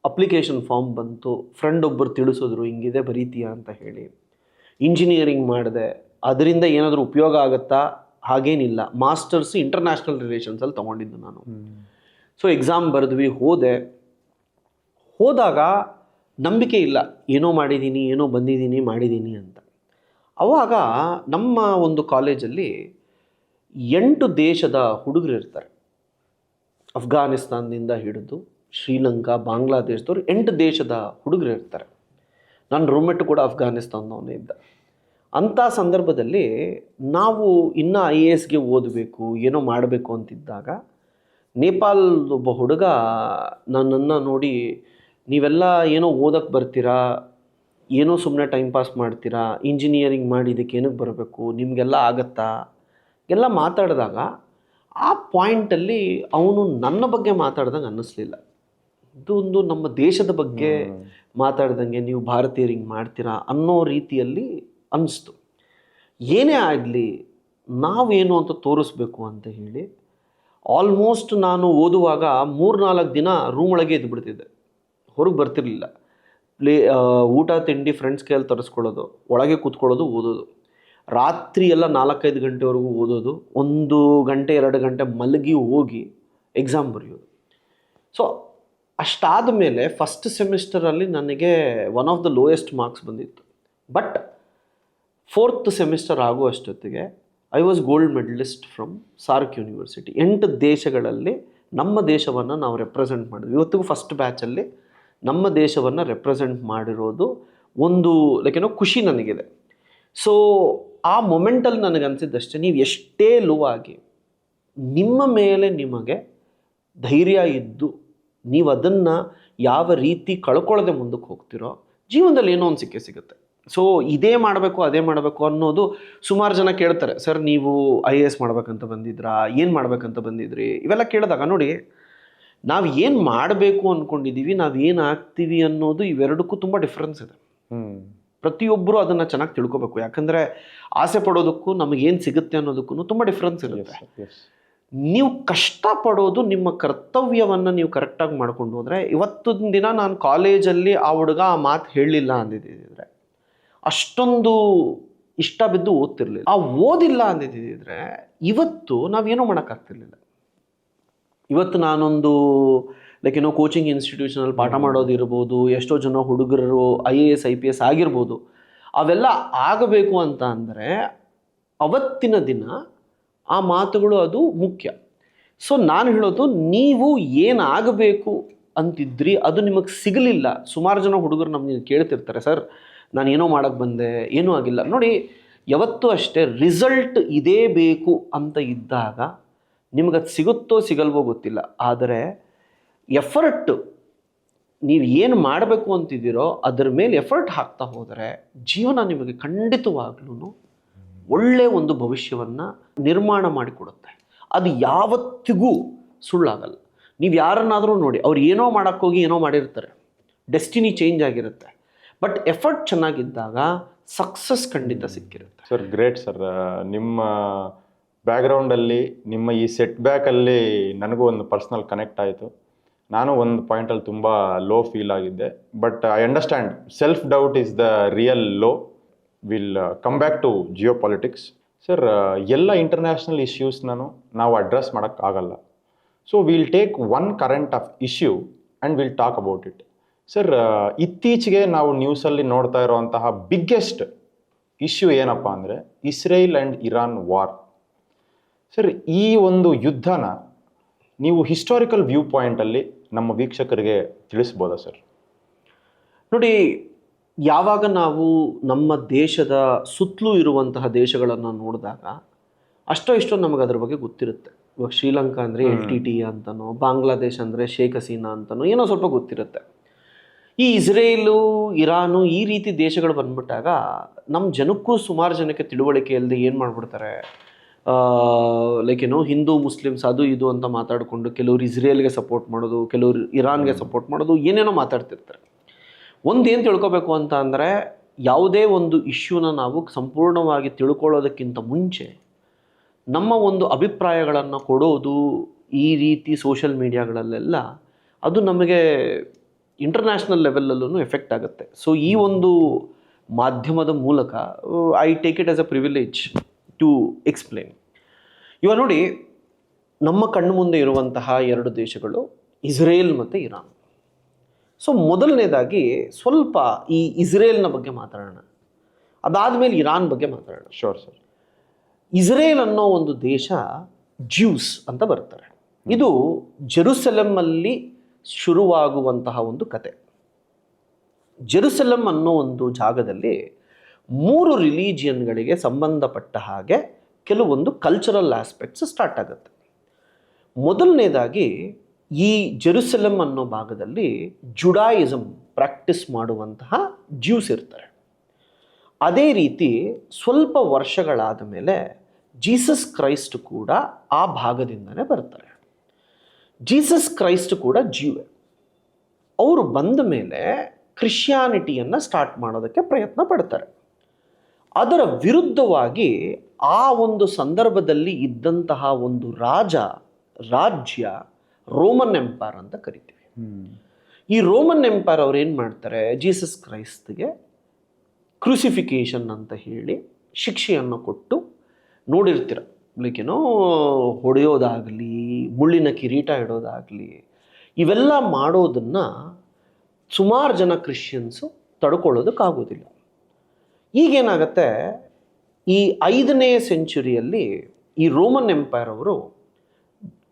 ಅಪ್ಲಿಕೇಶನ್ ಫಾರ್ಮ್ ಬಂತು. ಫ್ರೆಂಡ್ ಒಬ್ಬರು ತಿಳಿಸಿದ್ರು, ಹಿಂಗಿದೆ ಬರೀತೀಯಾ ಅಂತ ಹೇಳಿ. ಇಂಜಿನಿಯರಿಂಗ್ ಮಾಡಿದೆ. ಅದರಿಂದ ಏನಾದರೂ ಉಪಯೋಗ ಆಗುತ್ತಾ? ಹಾಗೇನಿಲ್ಲ. ಮಾಸ್ಟರ್ಸ್ ಇಂಟರ್ನ್ಯಾಷನಲ್ ರಿಲೇಷನ್ಸಲ್ಲಿ ತೊಗೊಂಡಿದ್ದು ನಾನು. ಸೊ ಎಕ್ಸಾಮ್ ಬರೆದ್ವಿ, ಹೋದಾಗ ನಂಬಿಕೆ ಇಲ್ಲ, ಏನೋ ಮಾಡಿದ್ದೀನಿ, ಏನೋ ಬಂದಿದ್ದೀನಿ, ಮಾಡಿದ್ದೀನಿ ಅಂತ. ಆವಾಗ ನಮ್ಮ ಒಂದು ಕಾಲೇಜಲ್ಲಿ 8 ದೇಶದ ಹುಡುಗರು ಇರ್ತಾರೆ. ಅಫ್ಘಾನಿಸ್ತಾನದಿಂದ ಹಿಡಿದು ಶ್ರೀಲಂಕಾ, ಬಾಂಗ್ಲಾದೇಶದವ್ರು 8 ದೇಶದ ಹುಡುಗರು ಇರ್ತಾರೆ. ನನ್ನ ರೂಮ್ಮೇಟ್ ಕೂಡ ಅಫ್ಘಾನಿಸ್ತಾನದವನೇ ಇದ್ದ. ಅಂಥ ಸಂದರ್ಭದಲ್ಲಿ ನಾವು ಇನ್ನೂ IASಗೆ ಓದಬೇಕು, ಏನೋ ಮಾಡಬೇಕು ಅಂತಿದ್ದಾಗ ನೇಪಾಳದ ಒಬ್ಬ ಹುಡುಗ ನನ್ನನ್ನು ನೋಡಿ, ನೀವೆಲ್ಲ ಏನೋ ಓದಕ್ಕೆ ಬರ್ತೀರಾ, ಏನೋ ಸುಮ್ಮನೆ ಟೈಮ್ ಪಾಸ್ ಮಾಡ್ತೀರಾ, ಇಂಜಿನಿಯರಿಂಗ್ ಮಾಡಿ ಇದಕ್ಕೆ ಏನಕ್ಕೆ ಬರಬೇಕು, ನಿಮಗೆಲ್ಲ ಆಗತ್ತಾ ಎಲ್ಲ ಮಾತಾಡಿದಾಗ ಆ ಪಾಯಿಂಟಲ್ಲಿ ಅವನು ನನ್ನ ಬಗ್ಗೆ ಮಾತಾಡ್ದಂಗೆ ಅನ್ನಿಸ್ಲಿಲ್ಲ. ಇದು ಒಂದು ನಮ್ಮ ದೇಶದ ಬಗ್ಗೆ ಮಾತಾಡ್ದಂಗೆ, ನೀವು ಭಾರತೀಯರಿಗೆ ಮಾಡ್ತೀರಾ ಅನ್ನೋ ರೀತಿಯಲ್ಲಿ ಅನ್ನಿಸ್ತು. ಏನೇ ಆಗಲಿ ನಾವೇನು ಅಂತ ತೋರಿಸ್ಬೇಕು ಅಂತ ಹೇಳಿ ಆಲ್ಮೋಸ್ಟ್ ನಾನು ಓದುವಾಗ 3-4 ದಿನ ರೂಮ್ ಒಳಗೆ ಇದ್ದುಬಿಡ್ತಿದ್ದೆ, ಹೊರಗೆ ಬರ್ತಿರ್ಲಿಲ್ಲ. ಊಟ ತಿಂಡಿ ಫ್ರೆಂಡ್ಸ್ ಕೈಯಲ್ಲಿ ತರಿಸ್ಕೊಳ್ಳೋದು, ಒಳಗೆ ಕೂತ್ಕೊಳ್ಳೋದು, ಓದೋದು. ರಾತ್ರಿ ಎಲ್ಲ 4-5 ಗಂಟೆವರೆಗೂ ಓದೋದು, 1 ಗಂಟೆ 2 ಗಂಟೆ ಮಲಗಿ ಹೋಗಿ ಎಕ್ಸಾಮ್ ಬರೆಯೋದು. ಸೊ ಅಷ್ಟಾದ ಮೇಲೆ ಫಸ್ಟ್ ಸೆಮಿಸ್ಟರಲ್ಲಿ ನನಗೆ one of the lowest marks ಬಂದಿತ್ತು. ಬಟ್ 4th ಸೆಮಿಸ್ಟರ್ ಆಗುವಷ್ಟೊತ್ತಿಗೆ I was gold medalist from SAARC university. 8 ದೇಶಗಳಲ್ಲಿ ನಮ್ಮ ದೇಶವನ್ನು ನಾವು ರೆಪ್ರೆಸೆಂಟ್ ಮಾಡಿದ್ವಿ. ಇವತ್ತಿಗೂ ಫಸ್ಟ್ ಬ್ಯಾಚಲ್ಲಿ ನಮ್ಮ ದೇಶವನ್ನು ರೆಪ್ರೆಸೆಂಟ್ ಮಾಡಿರೋದು ಒಂದು ಖುಷಿ ನನಗಿದೆ. ಸೊ ಆ ಮೊಮೆಂಟಲ್ಲಿ ನನಗನ್ಸಿದ್ದಷ್ಟೇ, ನೀವು ಎಷ್ಟೇ ಲೋ ಆಗಿ ನಿಮ್ಮ ಮೇಲೆ ನಿಮಗೆ ಧೈರ್ಯ ಇದ್ದು ನೀವು ಅದನ್ನು ಯಾವ ರೀತಿ ಕಳ್ಕೊಳ್ಳದೆ ಮುಂದಕ್ಕೆ ಹೋಗ್ತಿರೋ, ಜೀವನದಲ್ಲಿ ಏನೋ ಒಂದು ಸಿಗುತ್ತೆ. ಸೊ ಇದೇ ಮಾಡಬೇಕು ಅದೇ ಮಾಡಬೇಕು ಅನ್ನೋದು ಸುಮಾರು ಜನ ಕೇಳ್ತಾರೆ, ಸರ್ ನೀವು IAS ಮಾಡ್ಬೇಕಂತ ಬಂದಿದ್ರಾ, ಏನು ಮಾಡ್ಬೇಕಂತ ಬಂದಿದ್ರಿ, ಇವೆಲ್ಲ ಕೇಳಿದಾಗ ನೋಡಿ, ನಾವು ಏನು ಮಾಡಬೇಕು ಅಂದ್ಕೊಂಡಿದ್ದೀವಿ, ನಾವು ಏನು ಆಗ್ತೀವಿ ಅನ್ನೋದು ಇವೆರಡಕ್ಕೂ ತುಂಬ ಡಿಫ್ರೆನ್ಸ್ ಇದೆ. ಪ್ರತಿಯೊಬ್ಬರು ಅದನ್ನು ಚೆನ್ನಾಗಿ ತಿಳ್ಕೊಬೇಕು. ಯಾಕಂದರೆ ಆಸೆ ಪಡೋದಕ್ಕೂ ನಮಗೇನು ಸಿಗುತ್ತೆ ಅನ್ನೋದಕ್ಕೂ ತುಂಬ ಡಿಫ್ರೆನ್ಸ್ ಇರುತ್ತೆ. ನೀವು ಕಷ್ಟಪಡೋದು ನಿಮ್ಮ ಕರ್ತವ್ಯವನ್ನು ನೀವು ಕರೆಕ್ಟಾಗಿ ಮಾಡ್ಕೊಂಡು ಹೋದರೆ, ಇವತ್ತಿನ ದಿನ ನಾನು ಕಾಲೇಜಲ್ಲಿ ಆ ಹುಡುಗ ಆ ಮಾತು ಹೇಳಲಿಲ್ಲ ಅಂದಿದ್ದಿದ್ರೆ ಅಷ್ಟೊಂದು ಇಷ್ಟ ಬಿದ್ದು ಓದ್ತಿರ್ಲಿಲ್ಲ. ಆ ಓದಿಲ್ಲ ಅಂದಿದ್ದಿದ್ರೆ ಇವತ್ತು ನಾವೇನೋ ಮಾಡೋಕ್ಕಾಗ್ತಿರ್ಲಿಲ್ಲ. ಇವತ್ತು ನಾನೊಂದು ಕೋಚಿಂಗ್ ಇನ್ಸ್ಟಿಟ್ಯೂಷನಲ್ಲಿ ಪಾಠ ಮಾಡೋದಿರ್ಬೋದು, ಎಷ್ಟೋ ಜನ ಹುಡುಗರು IAS IPS ಆಗಿರ್ಬೋದು. ಅವೆಲ್ಲ ಆಗಬೇಕು ಅಂತ ಅಂದರೆ ಅವತ್ತಿನ ದಿನ ಆ ಮಾತುಗಳು ಅದು ಮುಖ್ಯ. ಸೊ ನಾನು ಹೇಳೋದು, ನೀವು ಏನಾಗಬೇಕು ಅಂತಿದ್ರಿ ಅದು ನಿಮಗೆ ಸಿಗಲಿಲ್ಲ. ಸುಮಾರು ಜನ ಹುಡುಗರು ನಮಗೆ ಕೇಳ್ತಿರ್ತಾರೆ, ಸರ್ ನಾನು ಏನೋ ಮಾಡೋಕ್ಕೆ ಬಂದೆ, ಏನೂ ಆಗಿಲ್ಲ. ನೋಡಿ, ಯಾವತ್ತೂ ಅಷ್ಟೇ ರಿಸಲ್ಟ್ ಇದೇ ಬೇಕು ಅಂತ ಇದ್ದಾಗ ನಿಮಗದು ಸಿಗುತ್ತೋ ಸಿಗಲ್ವೋ ಗೊತ್ತಿಲ್ಲ, ಆದರೆ ಎಫರ್ಟ್ ನೀವು ಏನು ಮಾಡಬೇಕು ಅಂತಿದ್ದೀರೋ ಅದರ ಮೇಲೆ ಎಫರ್ಟ್ ಹಾಕ್ತಾ ಹೋದರೆ ಜೀವನ ನಿಮಗೆ ಖಂಡಿತವಾಗ್ಲೂ ಒಳ್ಳೆಯ ಒಂದು ಭವಿಷ್ಯವನ್ನು ನಿರ್ಮಾಣ ಮಾಡಿಕೊಡುತ್ತೆ. ಅದು ಯಾವತ್ತಿಗೂ ಸುಳ್ಳಾಗಲ್ಲ. ನೀವು ಯಾರನ್ನಾದರೂ ನೋಡಿ, ಅವ್ರು ಏನೋ ಮಾಡೋಕ್ಕೋಗಿ ಏನೋ ಮಾಡಿರ್ತಾರೆ, ಡೆಸ್ಟಿನಿ ಚೇಂಜ್ ಆಗಿರುತ್ತೆ. ಬಟ್ ಎಫರ್ಟ್ ಚೆನ್ನಾಗಿದ್ದಾಗ ಸಕ್ಸಸ್ ಖಂಡಿತ ಸಿಕ್ಕಿರುತ್ತೆ. Sir great sir. ನಿಮ್ಮ ಬ್ಯಾಕ್ಗ್ರೌಂಡಲ್ಲಿ ನಿಮ್ಮ ಈ ಸೆಟ್ ಬ್ಯಾಕಲ್ಲಿ ನನಗೂ ಒಂದು ಪರ್ಸ್ನಲ್ ಕನೆಕ್ಟ್ ಆಯಿತು. ನಾನು ಒಂದು ಪಾಯಿಂಟಲ್ಲಿ ತುಂಬ ಲೋ ಫೀಲ್ ಆಗಿದ್ದೆ. But I understand self doubt is the real low. Will come back to geopolitics. Sir, ಎಲ್ಲ ಇಂಟರ್ನ್ಯಾಷನಲ್ ಇಶ್ಯೂಸ್ನೂ ನಾವು ಅಡ್ರೆಸ್ ಮಾಡೋಕ್ಕಾಗಲ್ಲ. So will take one current of issue and will talk about it. Sir, ಇತ್ತೀಚೆಗೆ ನಾವು ನ್ಯೂಸಲ್ಲಿ ನೋಡ್ತಾ ಇರೋವಂತಹ biggest issue ಏನಪ್ಪ ಅಂದರೆ Israel and Iran war. Sir, ಈ ಒಂದು ಯುದ್ಧನ ನೀವು ಹಿಸ್ಟಾರಿಕಲ್ ವ್ಯೂ ಪಾಯಿಂಟಲ್ಲಿ ನಮ್ಮ ವೀಕ್ಷಕರಿಗೆ ತಿಳಿಸ್ಬೋದಾ ಸರ್? ನೋಡಿ, ಯಾವಾಗ ನಾವು ನಮ್ಮ ದೇಶದ ಸುತ್ತಲೂ ಇರುವಂತಹ ದೇಶಗಳನ್ನು ನೋಡಿದಾಗ ಅಷ್ಟೋ ಇಷ್ಟೋ ನಮಗೆ ಅದ್ರ ಬಗ್ಗೆ ಗೊತ್ತಿರುತ್ತೆ. ಇವಾಗ ಶ್ರೀಲಂಕಾ ಅಂದರೆ LTT ಅಂತನೋ, ಬಾಂಗ್ಲಾದೇಶ್ ಅಂದರೆ ಶೇಖ್ ಹಸೀನಾ ಅಂತನೋ ಏನೋ ಸ್ವಲ್ಪ ಗೊತ್ತಿರುತ್ತೆ. ಈ ಇಸ್ರೇಲು, ಇರಾನು ಈ ರೀತಿ ದೇಶಗಳು ಬಂದ್ಬಿಟ್ಟಾಗ ನಮ್ಮ ಜನಕ್ಕೂ ಸುಮಾರು ಜನಕ್ಕೆ ತಿಳುವಳಿಕೆ ಇಲ್ಲದೆ ಏನು ಮಾಡಿಬಿಡ್ತಾರೆ, ಹಿಂದೂ ಮುಸ್ಲಿಮ್ಸ್ ಅದು ಇದು ಅಂತ ಮಾತಾಡಿಕೊಂಡು ಕೆಲವರು ಇಸ್ರೇಲ್ಗೆ ಸಪೋರ್ಟ್ ಮಾಡೋದು, ಕೆಲವರು ಇರಾನ್ಗೆ ಸಪೋರ್ಟ್ ಮಾಡೋದು, ಏನೇನೋ ಮಾತಾಡ್ತಿರ್ತಾರೆ. ಒಂದೇನು ತಿಳ್ಕೊಬೇಕು ಅಂತ ಅಂದರೆ, ಯಾವುದೇ ಒಂದು ಇಶ್ಯೂನ ನಾವು ಸಂಪೂರ್ಣವಾಗಿ ತಿಳ್ಕೊಳ್ಳೋದಕ್ಕಿಂತ ಮುಂಚೆ ನಮ್ಮ ಒಂದು ಅಭಿಪ್ರಾಯಗಳನ್ನು ಕೊಡೋದು ಈ ರೀತಿ ಸೋಷಿಯಲ್ ಮೀಡಿಯಾಗಳಲ್ಲೆಲ್ಲ ಅದು ನಮಗೆ ಇಂಟರ್ನ್ಯಾಷನಲ್ ಲೆವೆಲಲ್ಲೂ ಎಫೆಕ್ಟ್ ಆಗುತ್ತೆ. ಸೊ ಈ ಒಂದು ಮಾಧ್ಯಮದ ಮೂಲಕ I take it as a privilege to explain. ಇವಾಗ ನೋಡಿ, ನಮ್ಮ ಕಣ್ಣು ಮುಂದೆ ಇರುವಂತಹ 2 ದೇಶಗಳು ಇಸ್ರೇಲ್ ಮತ್ತು ಇರಾನ್. ಸೊ ಮೊದಲನೇದಾಗಿ ಸ್ವಲ್ಪ ಈ ಇಸ್ರೇಲ್ನ ಬಗ್ಗೆ ಮಾತಾಡೋಣ, ಅದಾದಮೇಲೆ ಇರಾನ್ ಬಗ್ಗೆ ಮಾತಾಡೋಣ. Sure sir. ಇಸ್ರೇಲ್ ಅನ್ನೋ ಒಂದು ದೇಶ ಜ್ಯೂಸ್ ಅಂತ ಬರ್ತಾರೆ. ಇದು ಜೆರುಸಲೆಮ್ಮಲ್ಲಿ ಶುರುವಾಗುವಂತಹ ಒಂದು ಕತೆ. ಜೆರುಸಲೆಮ್ ಅನ್ನೋ ಒಂದು ಜಾಗದಲ್ಲಿ 3 ರಿಲಿಜಿಯನ್ಗಳಿಗೆ ಸಂಬಂಧಪಟ್ಟ ಹಾಗೆ ಕೆಲವೊಂದು ಕಲ್ಚರಲ್ ಆಸ್ಪೆಕ್ಟ್ಸ್ ಸ್ಟಾರ್ಟ್ ಆಗುತ್ತೆ. ಮೊದಲನೇದಾಗಿ ಈ ಜೆರುಸಲೆಮ್ ಅನ್ನೋ ಭಾಗದಲ್ಲಿ ಜುಡಾಯಿಸಮ್ ಪ್ರಾಕ್ಟೀಸ್ ಮಾಡುವಂತಹ ಜ್ಯೂಸ್ ಇರ್ತಾರೆ. ಅದೇ ರೀತಿ ಸ್ವಲ್ಪ ವರ್ಷಗಳಾದ ಮೇಲೆ ಜೀಸಸ್ ಕ್ರೈಸ್ಟ್ ಕೂಡ ಆ ಭಾಗದಿಂದನೇ ಬರ್ತಾರೆ. ಜೀಸಸ್ ಕ್ರೈಸ್ಟ್ ಕೂಡ ಜ್ಯೂವೆ. ಅವರು ಬಂದ ಮೇಲೆ ಕ್ರಿಶ್ಚಿಯಾನಿಟಿಯನ್ನು ಸ್ಟಾರ್ಟ್ ಮಾಡೋದಕ್ಕೆ ಪ್ರಯತ್ನ ಪಡ್ತಾರೆ. ಅದರ ವಿರುದ್ಧವಾಗಿ ಆ ಒಂದು ಸಂದರ್ಭದಲ್ಲಿ ಇದ್ದಂತಹ ಒಂದು ರಾಜ್ಯ ರೋಮನ್ ಎಂಪೈರ್ ಅಂತ ಕರಿತೀವಿ. ಈ ರೋಮನ್ ಎಂಪೈರ್ ಅವ್ರು ಏನು ಮಾಡ್ತಾರೆ, ಜೀಸಸ್ ಕ್ರೈಸ್ಟ್ಗೆ ಕ್ರೂಸಿಫಿಕೇಶನ್ ಅಂತ ಹೇಳಿ ಶಿಕ್ಷೆಯನ್ನು ಕೊಟ್ಟು ನೋಡಿರ್ತೀರ, ಲೈಕೇನೋ ಹೊಡೆಯೋದಾಗಲಿ, ಮುಳ್ಳಿನ ಕಿರೀಟ ಇಡೋದಾಗಲಿ, ಇವೆಲ್ಲ ಮಾಡೋದನ್ನು ಸುಮಾರು ಜನ ಕ್ರಿಶ್ಚಿಯನ್ಸು ತಡ್ಕೊಳ್ಳೋದಕ್ಕಾಗೋದಿಲ್ಲ. ಈಗೇನಾಗತ್ತೆ, ಈ 5ನೇ ಸೆಂಚುರಿಯಲ್ಲಿ ಈ ರೋಮನ್ ಎಂಪೈರ್ ಅವರು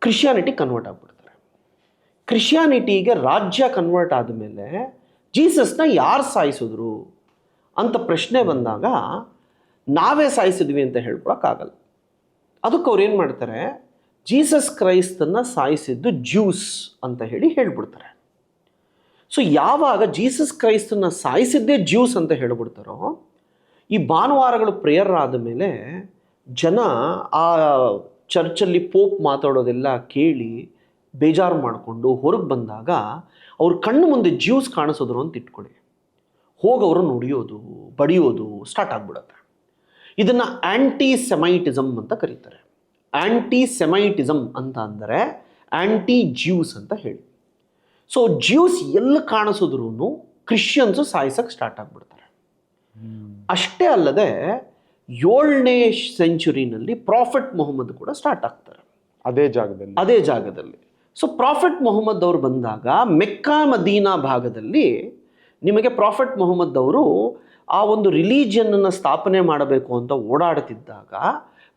ಕ್ರಿಶ್ಚಿಯಾನಿಟಿ ಕನ್ವರ್ಟ್ ಆಗ್ಬಿಡ್ತಾರೆ. ಕ್ರಿಶ್ಚಿಯಾನಿಟಿಗೆ ರಾಜ್ಯ ಕನ್ವರ್ಟ್ ಆದಮೇಲೆ ಜೀಸಸ್ನ ಯಾರು ಸಾಯಿಸಿದ್ರು ಅಂತ ಪ್ರಶ್ನೆ ಬಂದಾಗ ನಾವೇ ಸಾಯಿಸಿದ್ವಿ ಅಂತ ಹೇಳ್ಕೊಳಕ್ಕಾಗಲ್ಲ. ಅದಕ್ಕೆ ಅವ್ರು ಏನು ಮಾಡ್ತಾರೆ, ಜೀಸಸ್ ಕ್ರೈಸ್ತನ್ನು ಸಾಯಿಸಿದ್ದು ಜ್ಯೂಸ್ ಅಂತ ಹೇಳ್ಬಿಡ್ತಾರೆ. ಸೊ ಯಾವಾಗ ಜೀಸಸ್ ಕ್ರೈಸ್ತನ್ನ ಸಾಯಿಸಿದ್ದೇ ಜ್ಯೂಸ್ ಅಂತ ಹೇಳ್ಬಿಡ್ತಾರೋ, ಈ ಭಾನುವಾರಗಳು ಪ್ರೇಯರ್ ಆದಮೇಲೆ ಜನ ಆ ಚರ್ಚಲ್ಲಿ ಪೋಪ್ ಮಾತಾಡೋದೆಲ್ಲ ಕೇಳಿ ಬೇಜಾರು ಮಾಡಿಕೊಂಡು ಹೊರಗೆ ಬಂದಾಗ ಅವ್ರ ಕಣ್ಣು ಮುಂದೆ ಜ್ಯೂಸ್ ಕಾಣಿಸೋದ್ರು ಅಂತ ಇಟ್ಕೊಳ್ಳಿ, ಹೋಗವರು ನುಡಿಯೋದು ಬಡಿಯೋದು ಸ್ಟಾರ್ಟ್ ಆಗ್ಬಿಡುತ್ತೆ. ಇದನ್ನು ಆ್ಯಂಟಿ ಸೆಮೈಟಿಸಮ್ ಅಂತ ಕರೀತಾರೆ. ಆ್ಯಂಟಿ ಸೆಮೈಟಿಸಮ್ ಅಂತ ಅಂದರೆ ಆ್ಯಂಟಿ ಜ್ಯೂಸ್ ಅಂತ ಹೇಳಿ. ಸೊ ಜ್ಯೂಸ್ ಎಲ್ಲಿ ಕಾಣಿಸಿದ್ರೂ ಕ್ರಿಶ್ಚಿಯನ್ಸು ಸಾಯಿಸೋಕ್ಕೆ ಸ್ಟಾರ್ಟ್ ಆಗಿಬಿಡ್ತಾರೆ. ಅಷ್ಟೇ ಅಲ್ಲದೆ 7ನೇ ಸೆಂಚುರಿನಲ್ಲಿ ಪ್ರಾಫೆಟ್ ಮೊಹಮ್ಮದ್ ಕೂಡ ಸ್ಟಾರ್ಟ್ ಆಗ್ತಾರೆ ಅದೇ ಜಾಗದಲ್ಲಿ. ಸೊ ಪ್ರಾಫೆಟ್ ಮೊಹಮ್ಮದ್ ಅವರು ಬಂದಾಗ ಮೆಕ್ಕಾ ಮದೀನಾ ಭಾಗದಲ್ಲಿ ನಿಮಗೆ ಪ್ರಾಫೆಟ್ ಮೊಹಮ್ಮದ್ ಅವರು ಆ ಒಂದು ರಿಲಿಜಿಯನ್ನನ್ನು ಸ್ಥಾಪನೆ ಮಾಡಬೇಕು ಅಂತ ಓಡಾಡ್ತಿದ್ದಾಗ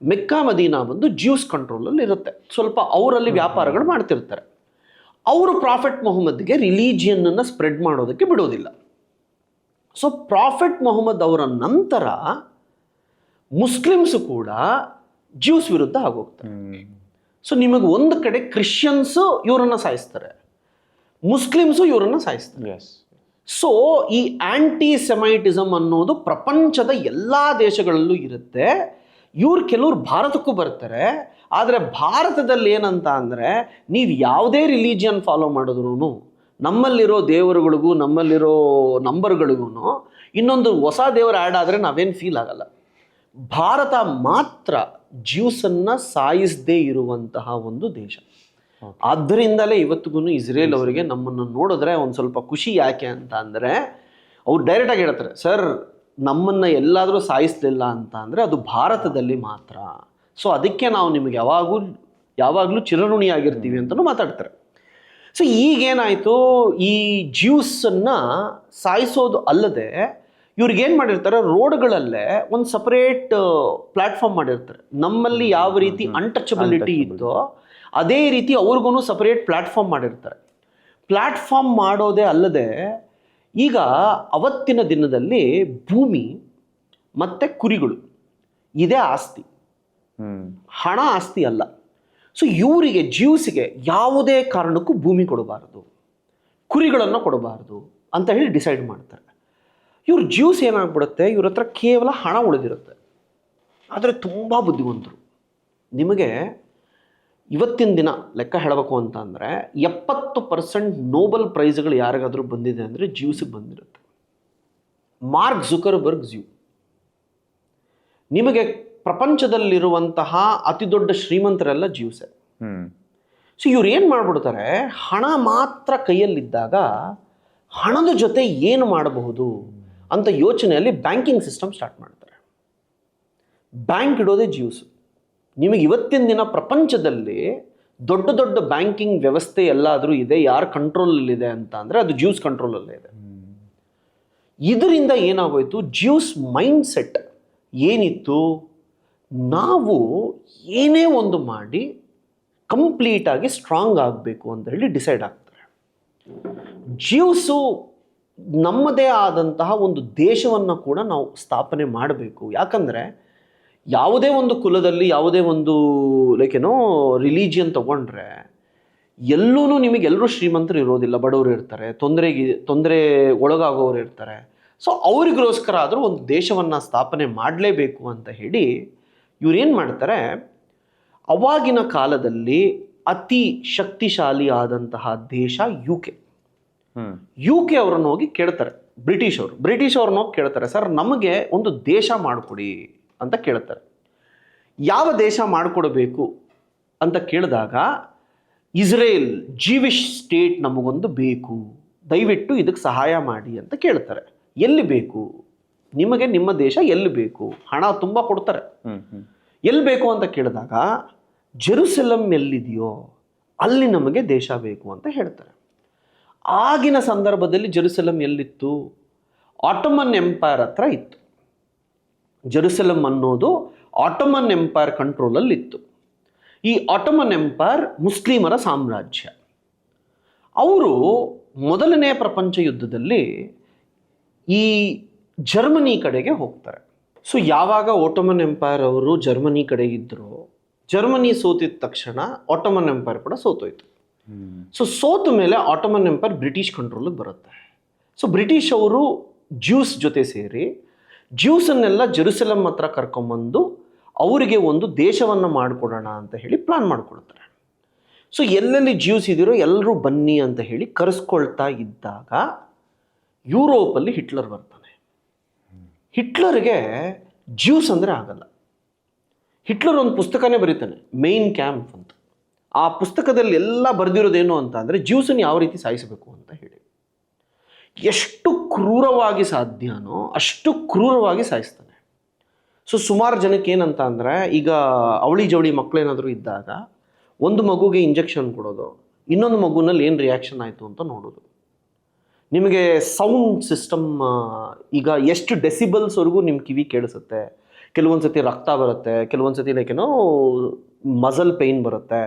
ಮೆಕ್ಕಾ ಮದೀನಾ ಬಂದು ಜ್ಯೂಸ್ ಕಂಟ್ರೋಲಲ್ಲಿ ಇರುತ್ತೆ. ಸ್ವಲ್ಪ ಅವರಲ್ಲಿ ವ್ಯಾಪಾರಗಳು ಮಾಡ್ತಿರ್ತಾರೆ. ಅವರು ಪ್ರಾಫೆಟ್ ಮೊಹಮ್ಮದ್ಗೆ ರಿಲಿಜಿಯನ್ನನ್ನು ಸ್ಪ್ರೆಡ್ ಮಾಡೋದಕ್ಕೆ ಬಿಡೋದಿಲ್ಲ. ಸೊ ಪ್ರಾಫೆಟ್ ಮೊಹಮ್ಮದ್ ಅವರ ನಂತರ ಮುಸ್ಲಿಮ್ಸು ಕೂಡ ಜ್ಯೂಸ್ ವಿರುದ್ಧ ಆಗೋಗ್ತಾರೆ. ಸೊ ನಿಮಗೆ ಒಂದು ಕಡೆ ಕ್ರಿಶ್ಚಿಯನ್ಸು ಇವರನ್ನು ಸಾಯಿಸ್ತಾರೆ, ಮುಸ್ಲಿಮ್ಸು ಇವರನ್ನು ಸಾಯಿಸ್ತಾರೆ. ಸೊ ಈ ಆ್ಯಂಟಿ ಸೆಮೈಟಿಸಮ್ ಅನ್ನೋದು ಪ್ರಪಂಚದ ಎಲ್ಲ ದೇಶಗಳಲ್ಲೂ ಇರುತ್ತೆ. ಕೆಲವ್ರು ಭಾರತಕ್ಕೂ ಬರ್ತಾರೆ. ಆದರೆ ಭಾರತದಲ್ಲಿ ಏನಂತ ಅಂದರೆ, ನೀವು ಯಾವುದೇ ರಿಲಿಜಿಯನ್ ಫಾಲೋ ಮಾಡಿದ್ರೂ ನಮ್ಮಲ್ಲಿರೋ ದೇವರುಗಳಿಗೂ ನಮ್ಮಲ್ಲಿರೋ ನಂಬರ್ಗಳಿಗೂ ಇನ್ನೊಂದು ಹೊಸ ದೇವರು ಆ್ಯಡ್ ಆದರೆ ನಾವೇನು ಫೀಲ್ ಆಗಲ್ಲ. ಭಾರತ ಮಾತ್ರ ಜ್ಯೂಸನ್ನು ಸಾಯಿಸದೇ ಇರುವಂತಹ ಒಂದು ದೇಶ. ಆದ್ದರಿಂದಲೇ ಇವತ್ತಿಗೂ ಇಸ್ರೇಲ್ ಅವರಿಗೆ ನಮ್ಮನ್ನು ನೋಡಿದ್ರೆ ಒಂದು ಸ್ವಲ್ಪ ಖುಷಿ. ಯಾಕೆ ಅಂತ ಅಂದರೆ, ಅವ್ರು ಡೈರೆಕ್ಟಾಗಿ ಹೇಳ್ತಾರೆ, ಸರ್ ನಮ್ಮನ್ನು ಎಲ್ಲಾದರೂ ಸಾಯಿಸಲಿಲ್ಲ ಅಂತ ಅಂದರೆ ಅದು ಭಾರತದಲ್ಲಿ ಮಾತ್ರ. ಸೊ ಅದಕ್ಕೆ ನಾವು ನಿಮಗೆ ಯಾವಾಗಲೂ ಚಿರಋಣಿಯಾಗಿರ್ತೀವಿ ಅಂತಲೂ ಮಾತಾಡ್ತಾರೆ. ಸೊ ಈಗೇನಾಯಿತು, ಈ ಜ್ಯೂಸನ್ನು ಸಾಯಿಸೋದು ಅಲ್ಲದೆ ಇವ್ರಿಗೇನು ಮಾಡಿರ್ತಾರೆ, ರೋಡ್ಗಳಲ್ಲೇ ಒಂದು ಸಪರೇಟ್ ಪ್ಲ್ಯಾಟ್ಫಾರ್ಮ್ ಮಾಡಿರ್ತಾರೆ. ನಮ್ಮಲ್ಲಿ ಯಾವ ರೀತಿ ಅನ್ಟಚಬಿಲಿಟಿ ಇತ್ತೋ ಅದೇ ರೀತಿ ಅವ್ರಿಗೂ ಸಪರೇಟ್ ಪ್ಲ್ಯಾಟ್ಫಾರ್ಮ್ ಮಾಡಿರ್ತಾರೆ. ಪ್ಲ್ಯಾಟ್ಫಾರ್ಮ್ ಮಾಡೋದೇ ಅಲ್ಲದೆ ಈಗ ಅವತ್ತಿನ ದಿನದಲ್ಲಿ ಭೂಮಿ ಮತ್ತು ಕುರಿಗಳು ಇದೇ ಆಸ್ತಿ, ಹಣ ಆಸ್ತಿ ಅಲ್ಲ. ಸೊ ಇವರಿಗೆ ಜ್ಯೂಸಿಗೆ ಯಾವುದೇ ಕಾರಣಕ್ಕೂ ಭೂಮಿ ಕೊಡಬಾರದು, ಕುರಿಗಳನ್ನು ಕೊಡಬಾರದು ಅಂತ ಹೇಳಿ ಡಿಸೈಡ್ ಮಾಡ್ತಾರೆ. ಇವ್ರ ಜ್ಯೂಸ್ ಏನಾಗ್ಬಿಡುತ್ತೆ, ಇವ್ರ ಹತ್ರ ಕೇವಲ ಹಣ ಉಳಿದಿರುತ್ತೆ. ಆದರೆ ತುಂಬ ಬುದ್ಧಿವಂತರು. ನಿಮಗೆ ಇವತ್ತಿನ ದಿನ ಲೆಕ್ಕ ಹೇಳಬೇಕು ಅಂತ ಅಂದರೆ 70% ನೋಬೆಲ್ ಪ್ರೈಸ್ಗಳು ಯಾರಿಗಾದರೂ ಬಂದಿದೆ ಅಂದರೆ ಜ್ಯೂಸಿಗೆ ಬಂದಿರುತ್ತೆ. Mark Zuckerberg ಜ್ಯೂ. ನಿಮಗೆ ಪ್ರಪಂಚದಲ್ಲಿರುವಂತಹ ಅತಿ ದೊಡ್ಡ ಶ್ರೀಮಂತರೆಲ್ಲ ಜ್ಯೂಸೇ. ಸೊ ಇವ್ರು ಏನು ಮಾಡಿಬಿಡ್ತಾರೆ, ಹಣ ಮಾತ್ರ ಕೈಯಲ್ಲಿದ್ದಾಗ ಹಣದ ಜೊತೆ ಏನು ಮಾಡಬಹುದು ಅಂತ ಯೋಚನೆಯಲ್ಲಿ ಬ್ಯಾಂಕಿಂಗ್ ಸಿಸ್ಟಮ್ ಸ್ಟಾರ್ಟ್ ಮಾಡ್ತಾರೆ. ಬ್ಯಾಂಕ್ ಇಡೋದೇ ಜ್ಯೂಸು. ನಿಮಗೆ ಇವತ್ತಿನ ದಿನ ಪ್ರಪಂಚದಲ್ಲಿ ದೊಡ್ಡ ದೊಡ್ಡ ಬ್ಯಾಂಕಿಂಗ್ ವ್ಯವಸ್ಥೆ ಎಲ್ಲಾದರೂ ಇದೆ, ಯಾರ ಕಂಟ್ರೋಲಲ್ಲಿದೆ ಅಂತ ಅಂದರೆ ಅದು ಜ್ಯೂಸ್ ಕಂಟ್ರೋಲಲ್ಲೇ ಇದೆ. ಇದರಿಂದ ಏನಾಗೋಯ್ತು, ಜ್ಯೂಸ್ ಮೈಂಡ್ ಸೆಟ್ ಏನಿತ್ತು, ನಾವು ಏನೇ ಒಂದು ಮಾಡಿ ಕಂಪ್ಲೀಟಾಗಿ ಸ್ಟ್ರಾಂಗ್ ಆಗಬೇಕು ಅಂತ ಹೇಳಿ ಡಿಸೈಡ್ ಆಗ್ತಾರೆ. ಜ್ಯೂಸು ನಮ್ಮದೇ ಆದಂತಹ ಒಂದು ದೇಶವನ್ನು ಕೂಡ ನಾವು ಸ್ಥಾಪನೆ ಮಾಡಬೇಕು. ಯಾಕಂದರೆ ಯಾವುದೇ ಒಂದು ಕುಲದಲ್ಲಿ ಯಾವುದೇ ಒಂದು ರಿಲಿಜಿಯನ್ ತಗೊಂಡ್ರೆ ಎಲ್ಲೂ ನಿಮಗೆಲ್ಲರೂ ಶ್ರೀಮಂತರು ಇರೋದಿಲ್ಲ, ಬಡವರು ಇರ್ತಾರೆ, ತೊಂದರೆ ಒಳಗಾಗೋರು ಇರ್ತಾರೆ. ಸೊ ಅವರಿಗೋಸ್ಕರ ಆದರೂ ಒಂದು ದೇಶವನ್ನು ಸ್ಥಾಪನೆ ಮಾಡಲೇಬೇಕು ಅಂತ ಹೇಳಿ ಇವ್ರೇನು ಮಾಡ್ತಾರೆ, ಅವಾಗಿನ ಕಾಲದಲ್ಲಿ ಅತಿ ಶಕ್ತಿಶಾಲಿ ಆದಂತಹ ದೇಶ ಯು ಕೆ ಅವರನ್ನು ಹೋಗಿ ಕೇಳ್ತಾರೆ. ಬ್ರಿಟಿಷ್ ಅವ್ರನ್ನ ಹೋಗಿ ಕೇಳ್ತಾರೆ, ಸರ್ ನಮಗೆ ಒಂದು ದೇಶ ಮಾಡಿಕೊಡಿ ಅಂತ ಕೇಳ್ತಾರೆ. ಯಾವ ದೇಶ ಮಾಡಿಕೊಡಬೇಕು ಅಂತ ಕೇಳಿದಾಗ ಇಸ್ರೇಲ್ ಜೀವಿಶ್ ಸ್ಟೇಟ್ ನಮಗೊಂದು ಬೇಕು, ದಯವಿಟ್ಟು ಇದಕ್ಕೆ ಸಹಾಯ ಮಾಡಿ ಅಂತ ಕೇಳ್ತಾರೆ. ಎಲ್ಲಿ ಬೇಕು, ನಿಮಗೆ ನಿಮ್ಮ ದೇಶ ಎಲ್ಲಿ ಬೇಕು, ಹಣ ತುಂಬ ಕೊಡ್ತಾರೆ. ಎಲ್ಲಿ ಬೇಕು ಅಂತ ಕೇಳಿದಾಗ ಜೆರುಸೆಲಂ ಎಲ್ಲಿದೆಯೋ ಅಲ್ಲಿ ನಮಗೆ ದೇಶ ಬೇಕು ಅಂತ ಹೇಳ್ತಾರೆ. ಆಗಿನ ಸಂದರ್ಭದಲ್ಲಿ ಜೆರುಸೆಲಂ ಎಲ್ಲಿತ್ತು? ಆಟೋಮನ್ ಎಂಪೈರ್ ಹತ್ರ ಇತ್ತು. ಜೆರುಸೆಲಂ ಅನ್ನೋದು ಆಟೋಮನ್ ಎಂಪೈರ್ ಕಂಟ್ರೋಲಲ್ಲಿ ಇತ್ತು. ಈ ಆಟೋಮನ್ ಎಂಪೈರ್ ಮುಸ್ಲಿಮರ ಸಾಮ್ರಾಜ್ಯ. ಅವರು ಮೊದಲನೇ ಪ್ರಪಂಚ ಯುದ್ಧದಲ್ಲಿ ಈ ಜರ್ಮನಿ ಕಡೆಗೆ ಹೋಗ್ತಾರೆ. ಸೊ ಯಾವಾಗ ಆಟೋಮನ್ ಎಂಪೈರ್ ಅವರು ಜರ್ಮನಿ ಕಡೆ ಇದ್ದರು, ಜರ್ಮನಿ ಸೋತಿದ ತಕ್ಷಣ ಆಟೋಮನ್ ಎಂಪೈರ್ ಕೂಡ ಸೋತೋಯ್ತು. ಸೊ ಸೋತ ಮೇಲೆ ಆಟೋಮನ್ ಎಂಪೈರ್ ಬ್ರಿಟಿಷ್ ಕಂಟ್ರೋಲಿಗೆ ಬರುತ್ತೆ. ಸೊ ಬ್ರಿಟಿಷ್ ಅವರು ಜ್ಯೂಸ್ ಜೊತೆ ಸೇರಿ ಜ್ಯೂಸನ್ನೆಲ್ಲ ಜೆರುಸೆಲಂ ಹತ್ರ ಕರ್ಕೊಂಬಂದು ಅವರಿಗೆ ಒಂದು ದೇಶವನ್ನು ಮಾಡಿಕೊಡೋಣ ಅಂತ ಹೇಳಿ ಪ್ಲಾನ್ ಮಾಡಿಕೊಡ್ತಾರೆ. ಸೊ ಎಲ್ಲೆಲ್ಲಿ ಜ್ಯೂಸ್ ಇದಿರೋ ಎಲ್ಲರೂ ಬನ್ನಿ ಅಂತ ಹೇಳಿ ಕರೆಸ್ಕೊಳ್ತಾ ಇದ್ದಾಗ ಯುರೋಪಲ್ಲಿ ಹಿಟ್ಲರ್ ಬರ್ತಾನೆ. ಹಿಟ್ಲರ್ಗೆ ಜ್ಯೂಸ್ ಅಂದರೆ ಆಗಲ್ಲ. ಹಿಟ್ಲರ್ ಒಂದು ಪುಸ್ತಕನೇ ಬರೀತಾನೆ, ಮೇನ್ ಕ್ಯಾಂಪ್ ಅಂತ. ಆ ಪುಸ್ತಕದಲ್ಲಿ ಎಲ್ಲ ಬರೆದಿರೋದೇನು ಅಂತ ಅಂದರೆ ಜ್ಯೂಸನ್ನು ಯಾವ ರೀತಿ ಸಾಯಿಸಬೇಕು ಅಂತ ಹೇಳಿ. ಎಷ್ಟು ಕ್ರೂರವಾಗಿ ಸಾಧ್ಯನೋ ಅಷ್ಟು ಕ್ರೂರವಾಗಿ ಸಾಯಿಸ್ತಾನೆ. ಸೊ ಸುಮಾರು ಜನಕ್ಕೆ ಏನಂತ ಅಂದರೆ, ಈಗ ಅವಳಿ ಜವಳಿ ಮಕ್ಕಳೇನಾದರೂ ಇದ್ದಾಗ ಒಂದು ಮಗುಗೆ ಇಂಜೆಕ್ಷನ್ ಕೊಡೋದು, ಇನ್ನೊಂದು ಮಗುನಲ್ಲಿ ಏನು ರಿಯಾಕ್ಷನ್ ಆಯಿತು ಅಂತ ನೋಡೋದು. ನಿಮಗೆ ಸೌಂಡ್ ಸಿಸ್ಟಮ್, ಈಗ ಎಷ್ಟು ಡೆಸಿಬಲ್ಸ್ವರೆಗೂ ನಿಮ್ಮ ಕಿವಿ ಕೇಳಿಸುತ್ತೆ, ಕೆಲವೊಂದು ಸತಿ ರಕ್ತ ಬರುತ್ತೆ, ಕೆಲವೊಂದು ಸತಿ ಲೈಕೇನೋ ಮಸಲ್ ಪೇಯ್ನ್ ಬರುತ್ತೆ.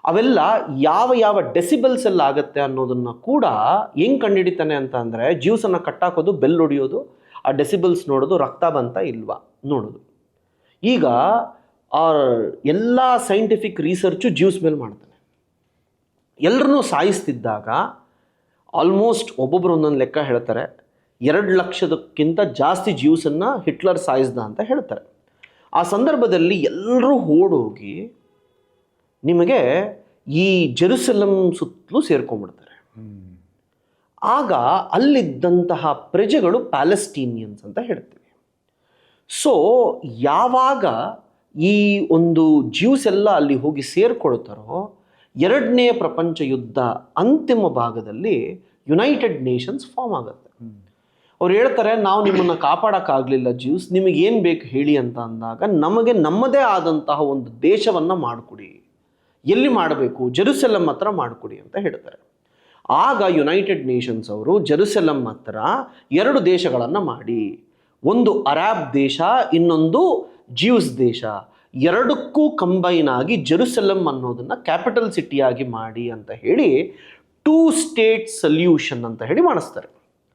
ಅವೆಲ್ಲ ಯಾವ ಯಾವ ಡೆಸಿಬಲ್ಸ್ ಎಲ್ಲ ಆಗುತ್ತೆ ಅನ್ನೋದನ್ನು ಕೂಡ ಹೆಂಗೆ ಕಂಡುಹಿಡಿತಾನೆ ಅಂತ ಅಂದರೆ, ಜ್ಯೂಸನ್ನು ಕಟ್ಟಾಕೋದು, ಬೆಲ್ ಹೊಡಿಯೋದು, ಆ ಡೆಸಿಬಲ್ಸ್ ನೋಡೋದು, ರಕ್ತ ಬಂತ ಇಲ್ವಾ ನೋಡೋದು. ಈಗ ಆ ಎಲ್ಲ ಸೈಂಟಿಫಿಕ್ ರಿಸರ್ಚು ಜ್ಯೂಸ್ ಮೇಲೆ ಮಾಡ್ತಾನೆ. ಎಲ್ಲರನ್ನೂ ಸಾಯಿಸ್ತಿದ್ದಾಗ ಆಲ್ಮೋಸ್ಟ್ ಒಬ್ಬೊಬ್ಬರು ಒಂದೊಂದು ಲೆಕ್ಕ ಹೇಳ್ತಾರೆ, 2 ಲಕ್ಷದಕ್ಕಿಂತ ಜಾಸ್ತಿ ಜ್ಯೂಸನ್ನು ಹಿಟ್ಲರ್ ಸಾಯಿಸ್ದ ಅಂತ ಹೇಳ್ತಾರೆ. ಆ ಸಂದರ್ಭದಲ್ಲಿ ಎಲ್ಲರೂ ಓಡೋಗಿ ನಿಮಗೆ ಈ ಜೆರುಸೆಲಂ ಸುತ್ತಲೂ ಸೇರ್ಕೊಂಡ್ಬಿಡ್ತಾರೆ. ಆಗ ಅಲ್ಲಿದ್ದಂತಹ ಪ್ರಜೆಗಳು ಪ್ಯಾಲೆಸ್ಟೀನಿಯನ್ಸ್ ಅಂತ ಹೇಳ್ತೀವಿ. ಸೊ ಯಾವಾಗ ಈ ಒಂದು ಜ್ಯೂಸ್ ಎಲ್ಲ ಅಲ್ಲಿ ಹೋಗಿ ಸೇರ್ಕೊಳ್ತಾರೋ, 2ನೇ ಪ್ರಪಂಚ ಯುದ್ಧ ಅಂತಿಮ ಭಾಗದಲ್ಲಿ ಯುನೈಟೆಡ್ ನೇಷನ್ಸ್ ಫಾರ್ಮ್ ಆಗುತ್ತೆ. ಅವ್ರು ಹೇಳ್ತಾರೆ, ನಾವು ನಿಮ್ಮನ್ನು ಕಾಪಾಡೋಕ್ಕಾಗಲಿಲ್ಲ ಜ್ಯೂಸ್, ನಿಮಗೇನು ಬೇಕು ಹೇಳಿ ಅಂತ ಅಂದಾಗ, ನಮಗೆ ನಮ್ಮದೇ ಆದಂತಹ ಒಂದು ದೇಶವನ್ನು ಮಾಡಿಕೊಡಿ. ಎಲ್ಲಿ ಮಾಡಬೇಕು? ಜೆರುಸೆಲಂ ಹತ್ರ ಮಾಡಿಕೊಡಿ ಅಂತ ಹೇಳ್ತಾರೆ. ಆಗ ಯುನೈಟೆಡ್ ನೇಷನ್ಸ್ ಅವರು ಜೆರುಸೆಲಂ ಹತ್ರ 2 ದೇಶಗಳನ್ನು ಮಾಡಿ, ಒಂದು ಅರಾಬ್ ದೇಶ, ಇನ್ನೊಂದು ಜ್ಯೂಸ್ ದೇಶ, 2ಕ್ಕೂ ಕಂಬೈನ್ ಆಗಿ ಜೆರುಸೆಲಂ ಅನ್ನೋದನ್ನು ಕ್ಯಾಪಿಟಲ್ ಸಿಟಿಯಾಗಿ ಮಾಡಿ ಅಂತ ಹೇಳಿ 2 ಸ್ಟೇಟ್ ಸೊಲ್ಯೂಷನ್ ಅಂತ ಹೇಳಿ ಮಾಡಿಸ್ತಾರೆ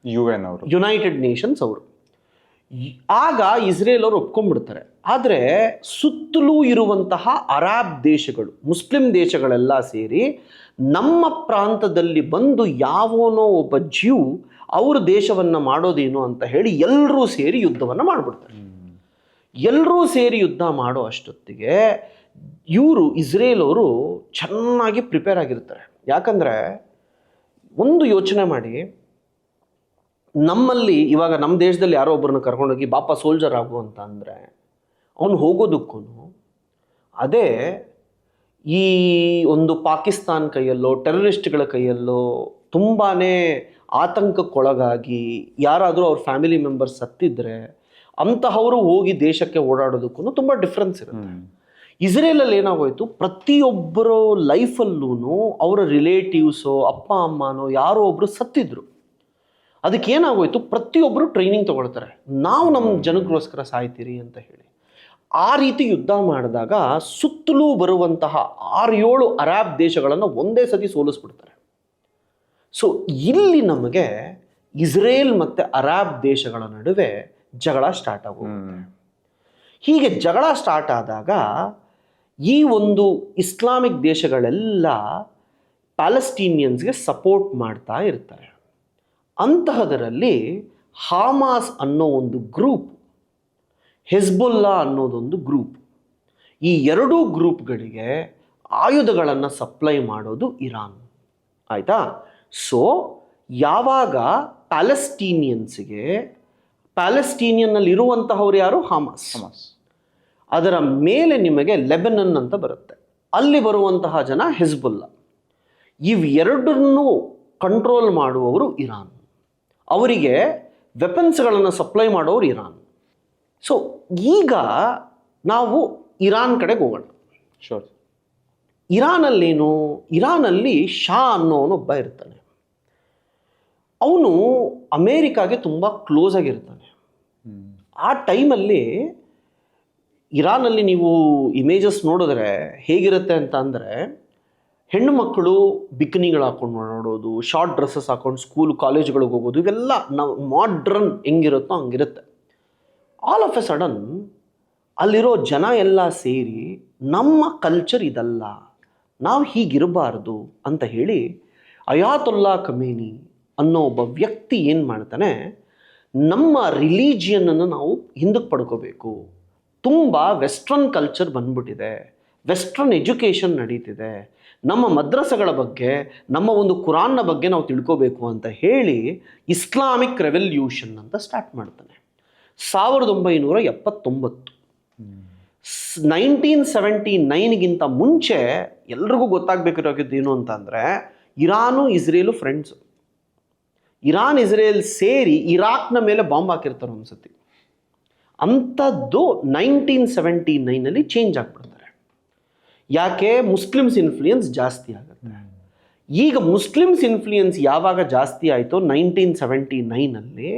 UN ಅವರು, ಯುನೈಟೆಡ್ ನೇಷನ್ಸ್ ಅವರು. ಆಗ ಇಸ್ರೇಲ್ ಅವರು ಒಪ್ಕೊಂಡ್ಬಿಡ್ತಾರೆ. ಆದರೆ ಸುತ್ತಲೂ ಇರುವಂತಹ ಅರಾಬ್ ದೇಶಗಳು, ಮುಸ್ಲಿಂ ದೇಶಗಳೆಲ್ಲ ಸೇರಿ ನಮ್ಮ ಪ್ರಾಂತದಲ್ಲಿ ಬಂದು ಯಾವನೋ ಒಬ್ಬ ಜ್ಯೂ ಅವ್ರ ದೇಶವನ್ನು ಮಾಡೋದೇನು ಅಂತ ಹೇಳಿ ಎಲ್ಲರೂ ಸೇರಿ ಯುದ್ಧವನ್ನು ಮಾಡಿಬಿಡ್ತಾರೆ. ಎಲ್ಲರೂ ಸೇರಿ ಯುದ್ಧ ಮಾಡೋ ಅಷ್ಟೊತ್ತಿಗೆ ಇವರು ಇಸ್ರೇಲ್ ಅವರು ಚೆನ್ನಾಗಿ ಪ್ರಿಪೇರ್ ಆಗಿರ್ತಾರೆ. ಯಾಕಂದರೆ ಒಂದು ಯೋಚನೆ ಮಾಡಿ, ನಮ್ಮಲ್ಲಿ ಇವಾಗ ನಮ್ಮ ದೇಶದಲ್ಲಿ ಯಾರೋ ಒಬ್ಬರನ್ನ ಕರ್ಕೊಂಡೋಗಿ ಬಾಪ ಸೋಲ್ಜರ್ ಆಗು ಅಂತ ಅಂದರೆ ಅವನು ಹೋಗೋದಕ್ಕೂ, ಅದೇ ಈ ಒಂದು ಪಾಕಿಸ್ತಾನ್ ಕೈಯಲ್ಲೋ ಟೆರರಿಸ್ಟ್ಗಳ ಕೈಯಲ್ಲೋ ತುಂಬಾ ಆತಂಕಕ್ಕೊಳಗಾಗಿ ಯಾರಾದರೂ ಅವ್ರ ಫ್ಯಾಮಿಲಿ ಮೆಂಬರ್ಸ್ ಸತ್ತಿದ್ರೆ ಅಂತಹವರು ಹೋಗಿ ದೇಶಕ್ಕೆ ಓಡಾಡೋದಕ್ಕೂ ತುಂಬ ಡಿಫ್ರೆನ್ಸ್ ಇರುತ್ತೆ. ಇಸ್ರೇಲಲ್ಲಿ ಏನಾಗೋಯ್ತು, ಪ್ರತಿಯೊಬ್ಬರ ಲೈಫಲ್ಲೂ ಅವರ ರಿಲೇಟಿವ್ಸೋ ಅಪ್ಪ ಅಮ್ಮನೋ ಯಾರೋ ಒಬ್ಬರು ಸತ್ತಿದ್ರು. ಅದಕ್ಕೇನಾಗೋಯ್ತು, ಪ್ರತಿಯೊಬ್ಬರು ಟ್ರೈನಿಂಗ್ ತೊಗೊಳ್ತಾರೆ, ನಾವು ನಮ್ಮ ಜನಕ್ಕೋಸ್ಕರ ಸಾಯ್ತೀರಿ ಅಂತ ಹೇಳಿ. ಆ ರೀತಿ ಯುದ್ಧ ಮಾಡಿದಾಗ ಸುತ್ತಲೂ ಬರುವಂತಹ 6-7 ಅರಾಬ್ ದೇಶಗಳನ್ನು ಒಂದೇ ಸತಿ ಸೋಲಿಸ್ಬಿಡ್ತಾರೆ. ಸೊ ಇಲ್ಲಿ ನಮಗೆ ಇಸ್ರೇಲ್ ಮತ್ತು ಅರಾಬ್ ದೇಶಗಳ ನಡುವೆ ಜಗಳ ಸ್ಟಾರ್ಟ್ ಆಗೋಗುತ್ತೆ. ಹೀಗೆ ಜಗಳ ಸ್ಟಾರ್ಟ್ ಆದಾಗ ಈ ಒಂದು ಇಸ್ಲಾಮಿಕ್ ದೇಶಗಳೆಲ್ಲ ಪ್ಯಾಲೆಸ್ಟೀನಿಯನ್ಸ್ಗೆ ಸಪೋರ್ಟ್ ಮಾಡ್ತಾ ಇರ್ತಾರೆ. ಅಂತಹದರಲ್ಲಿ ಹಾಮಾಸ್ ಅನ್ನೋ ಒಂದು ಗ್ರೂಪ್, ಹೆಜ್ಬುಲ್ಲಾ ಅನ್ನೋದೊಂದು ಗ್ರೂಪ್, ಈ 2 ಗ್ರೂಪ್ಗಳಿಗೆ ಆಯುಧಗಳನ್ನು ಸಪ್ಲೈ ಮಾಡೋದು ಇರಾನ್. ಆಯಿತಾ? ಸೊ ಯಾವಾಗ ಪ್ಯಾಲೆಸ್ಟೀನಿಯನ್ನಲ್ಲಿ ಇರುವಂತಹವ್ರು ಯಾರು? ಹಾಮಾಸ್. ಅದರ ಮೇಲೆ ನಿಮಗೆ ಲೆಬನನ್ ಅಂತ ಬರುತ್ತೆ, ಅಲ್ಲಿ ಬರುವಂತಹ ಜನ ಹೆಜ್ಬುಲ್ಲಾ. ಇವೆರಡನ್ನೂ ಕಂಟ್ರೋಲ್ ಮಾಡುವವರು ಇರಾನ್. ಅವರಿಗೆ ವೆಪನ್ಸ್ಗಳನ್ನು ಸಪ್ಲೈ ಮಾಡೋರು ಇರಾನ್. ಸೊ ಈಗ ನಾವು ಇರಾನ್ ಕಡೆಗೆ ಹೋಗೋಣ. ಶೋರ್. ಇರಾನಲ್ಲೇನು, ಇರಾನಲ್ಲಿ ಶಾ ಅನ್ನೋನೊಬ್ಬ ಇರ್ತಾನೆ. ಅವನು ಅಮೇರಿಕಾಗೆ ತುಂಬ ಕ್ಲೋಸ್ ಆಗಿರ್ತಾನೆ. ಆ ಟೈಮಲ್ಲಿ ಇರಾನಲ್ಲಿ ನೀವು ಇಮೇಜಸ್ ನೋಡಿದ್ರೆ ಹೇಗಿರುತ್ತೆ ಅಂತ ಅಂದರೆ, ಹೆಣ್ಣು ಮಕ್ಕಳು ಬಿಕಿನಿಗಳು ಹಾಕೊಂಡು ನೋಡೋದು, ಶಾರ್ಟ್ ಡ್ರೆಸ್ಸಸ್ ಹಾಕೊಂಡು ಸ್ಕೂಲ್ ಕಾಲೇಜ್ಗಳಿಗೆ ಹೋಗೋದು, ಇವೆಲ್ಲ ನಾವು ಮಾಡ್ರನ್ ಹೆಂಗಿರುತ್ತೋ ಹಂಗಿರುತ್ತೆ. ಆಲ್ ಆಫ್ ಎ ಸಡನ್ ಅಲ್ಲಿರೋ ಜನ ಎಲ್ಲ ಸೇರಿ ನಮ್ಮ ಕಲ್ಚರ್ ಇದಲ್ಲ, ನಾವು ಹೀಗಿರಬಾರ್ದು ಅಂತ ಹೇಳಿ ಅಯಾತುಲ್ಲಾ ಖಮೇನಿ ಅನ್ನೋ ಒಬ್ಬ ವ್ಯಕ್ತಿ ಏನು ಮಾಡ್ತಾನೆ, ನಮ್ಮ ರಿಲಿಜಿಯನ್ನನ್ನು ನಾವು ಹಿಂದಕ್ಕೆ ಪಡ್ಕೋಬೇಕು, ತುಂಬ ವೆಸ್ಟ್ರನ್ ಕಲ್ಚರ್ ಬಂದ್ಬಿಟ್ಟಿದೆ, ವೆಸ್ಟ್ರನ್ ಎಜುಕೇಷನ್ ನಡೀತಿದೆ, ನಮ್ಮ ಮದ್ರಸಗಳ ಬಗ್ಗೆ, ನಮ್ಮ ಒಂದು ಕುರಾನ್ನ ಬಗ್ಗೆ ನಾವು ತಿಳ್ಕೋಬೇಕು ಅಂತ ಹೇಳಿ ಇಸ್ಲಾಮಿಕ್ ರೆವಲ್ಯೂಷನ್ ಅಂತ ಸ್ಟಾರ್ಟ್ ಮಾಡ್ತಾನೆ 1979. 1979ಗಿಂತ ಮುಂಚೆ ಎಲ್ರಿಗೂ ಗೊತ್ತಾಗಬೇಕಿರೋದು ಏನು ಅಂತ ಅಂದರೆ, Iran Israel friends. Iran Israel ಸೇರಿ ಇರಾಕ್ನ ಮೇಲೆ ಬಾಂಬ್ ಹಾಕಿರ್ತಾರೆ ಒಂದ್ಸತಿ. ಅಂಥದ್ದು 1979ನಲ್ಲಿ ಚೇಂಜ್ ಆಗ್ಬಿಡ್ತಾರೆ. ಯಾಕೆ? ಮುಸ್ಲಿಮ್ಸ್ ಇನ್ಫ್ಲೂಯೆನ್ಸ್ ಜಾಸ್ತಿ ಆಗುತ್ತೆ. ಈಗ ಮುಸ್ಲಿಮ್ಸ್ ಇನ್ಫ್ಲೂಯೆನ್ಸ್ ಯಾವಾಗ ಜಾಸ್ತಿ ಆಯಿತೋ 1979ನಲ್ಲಿ,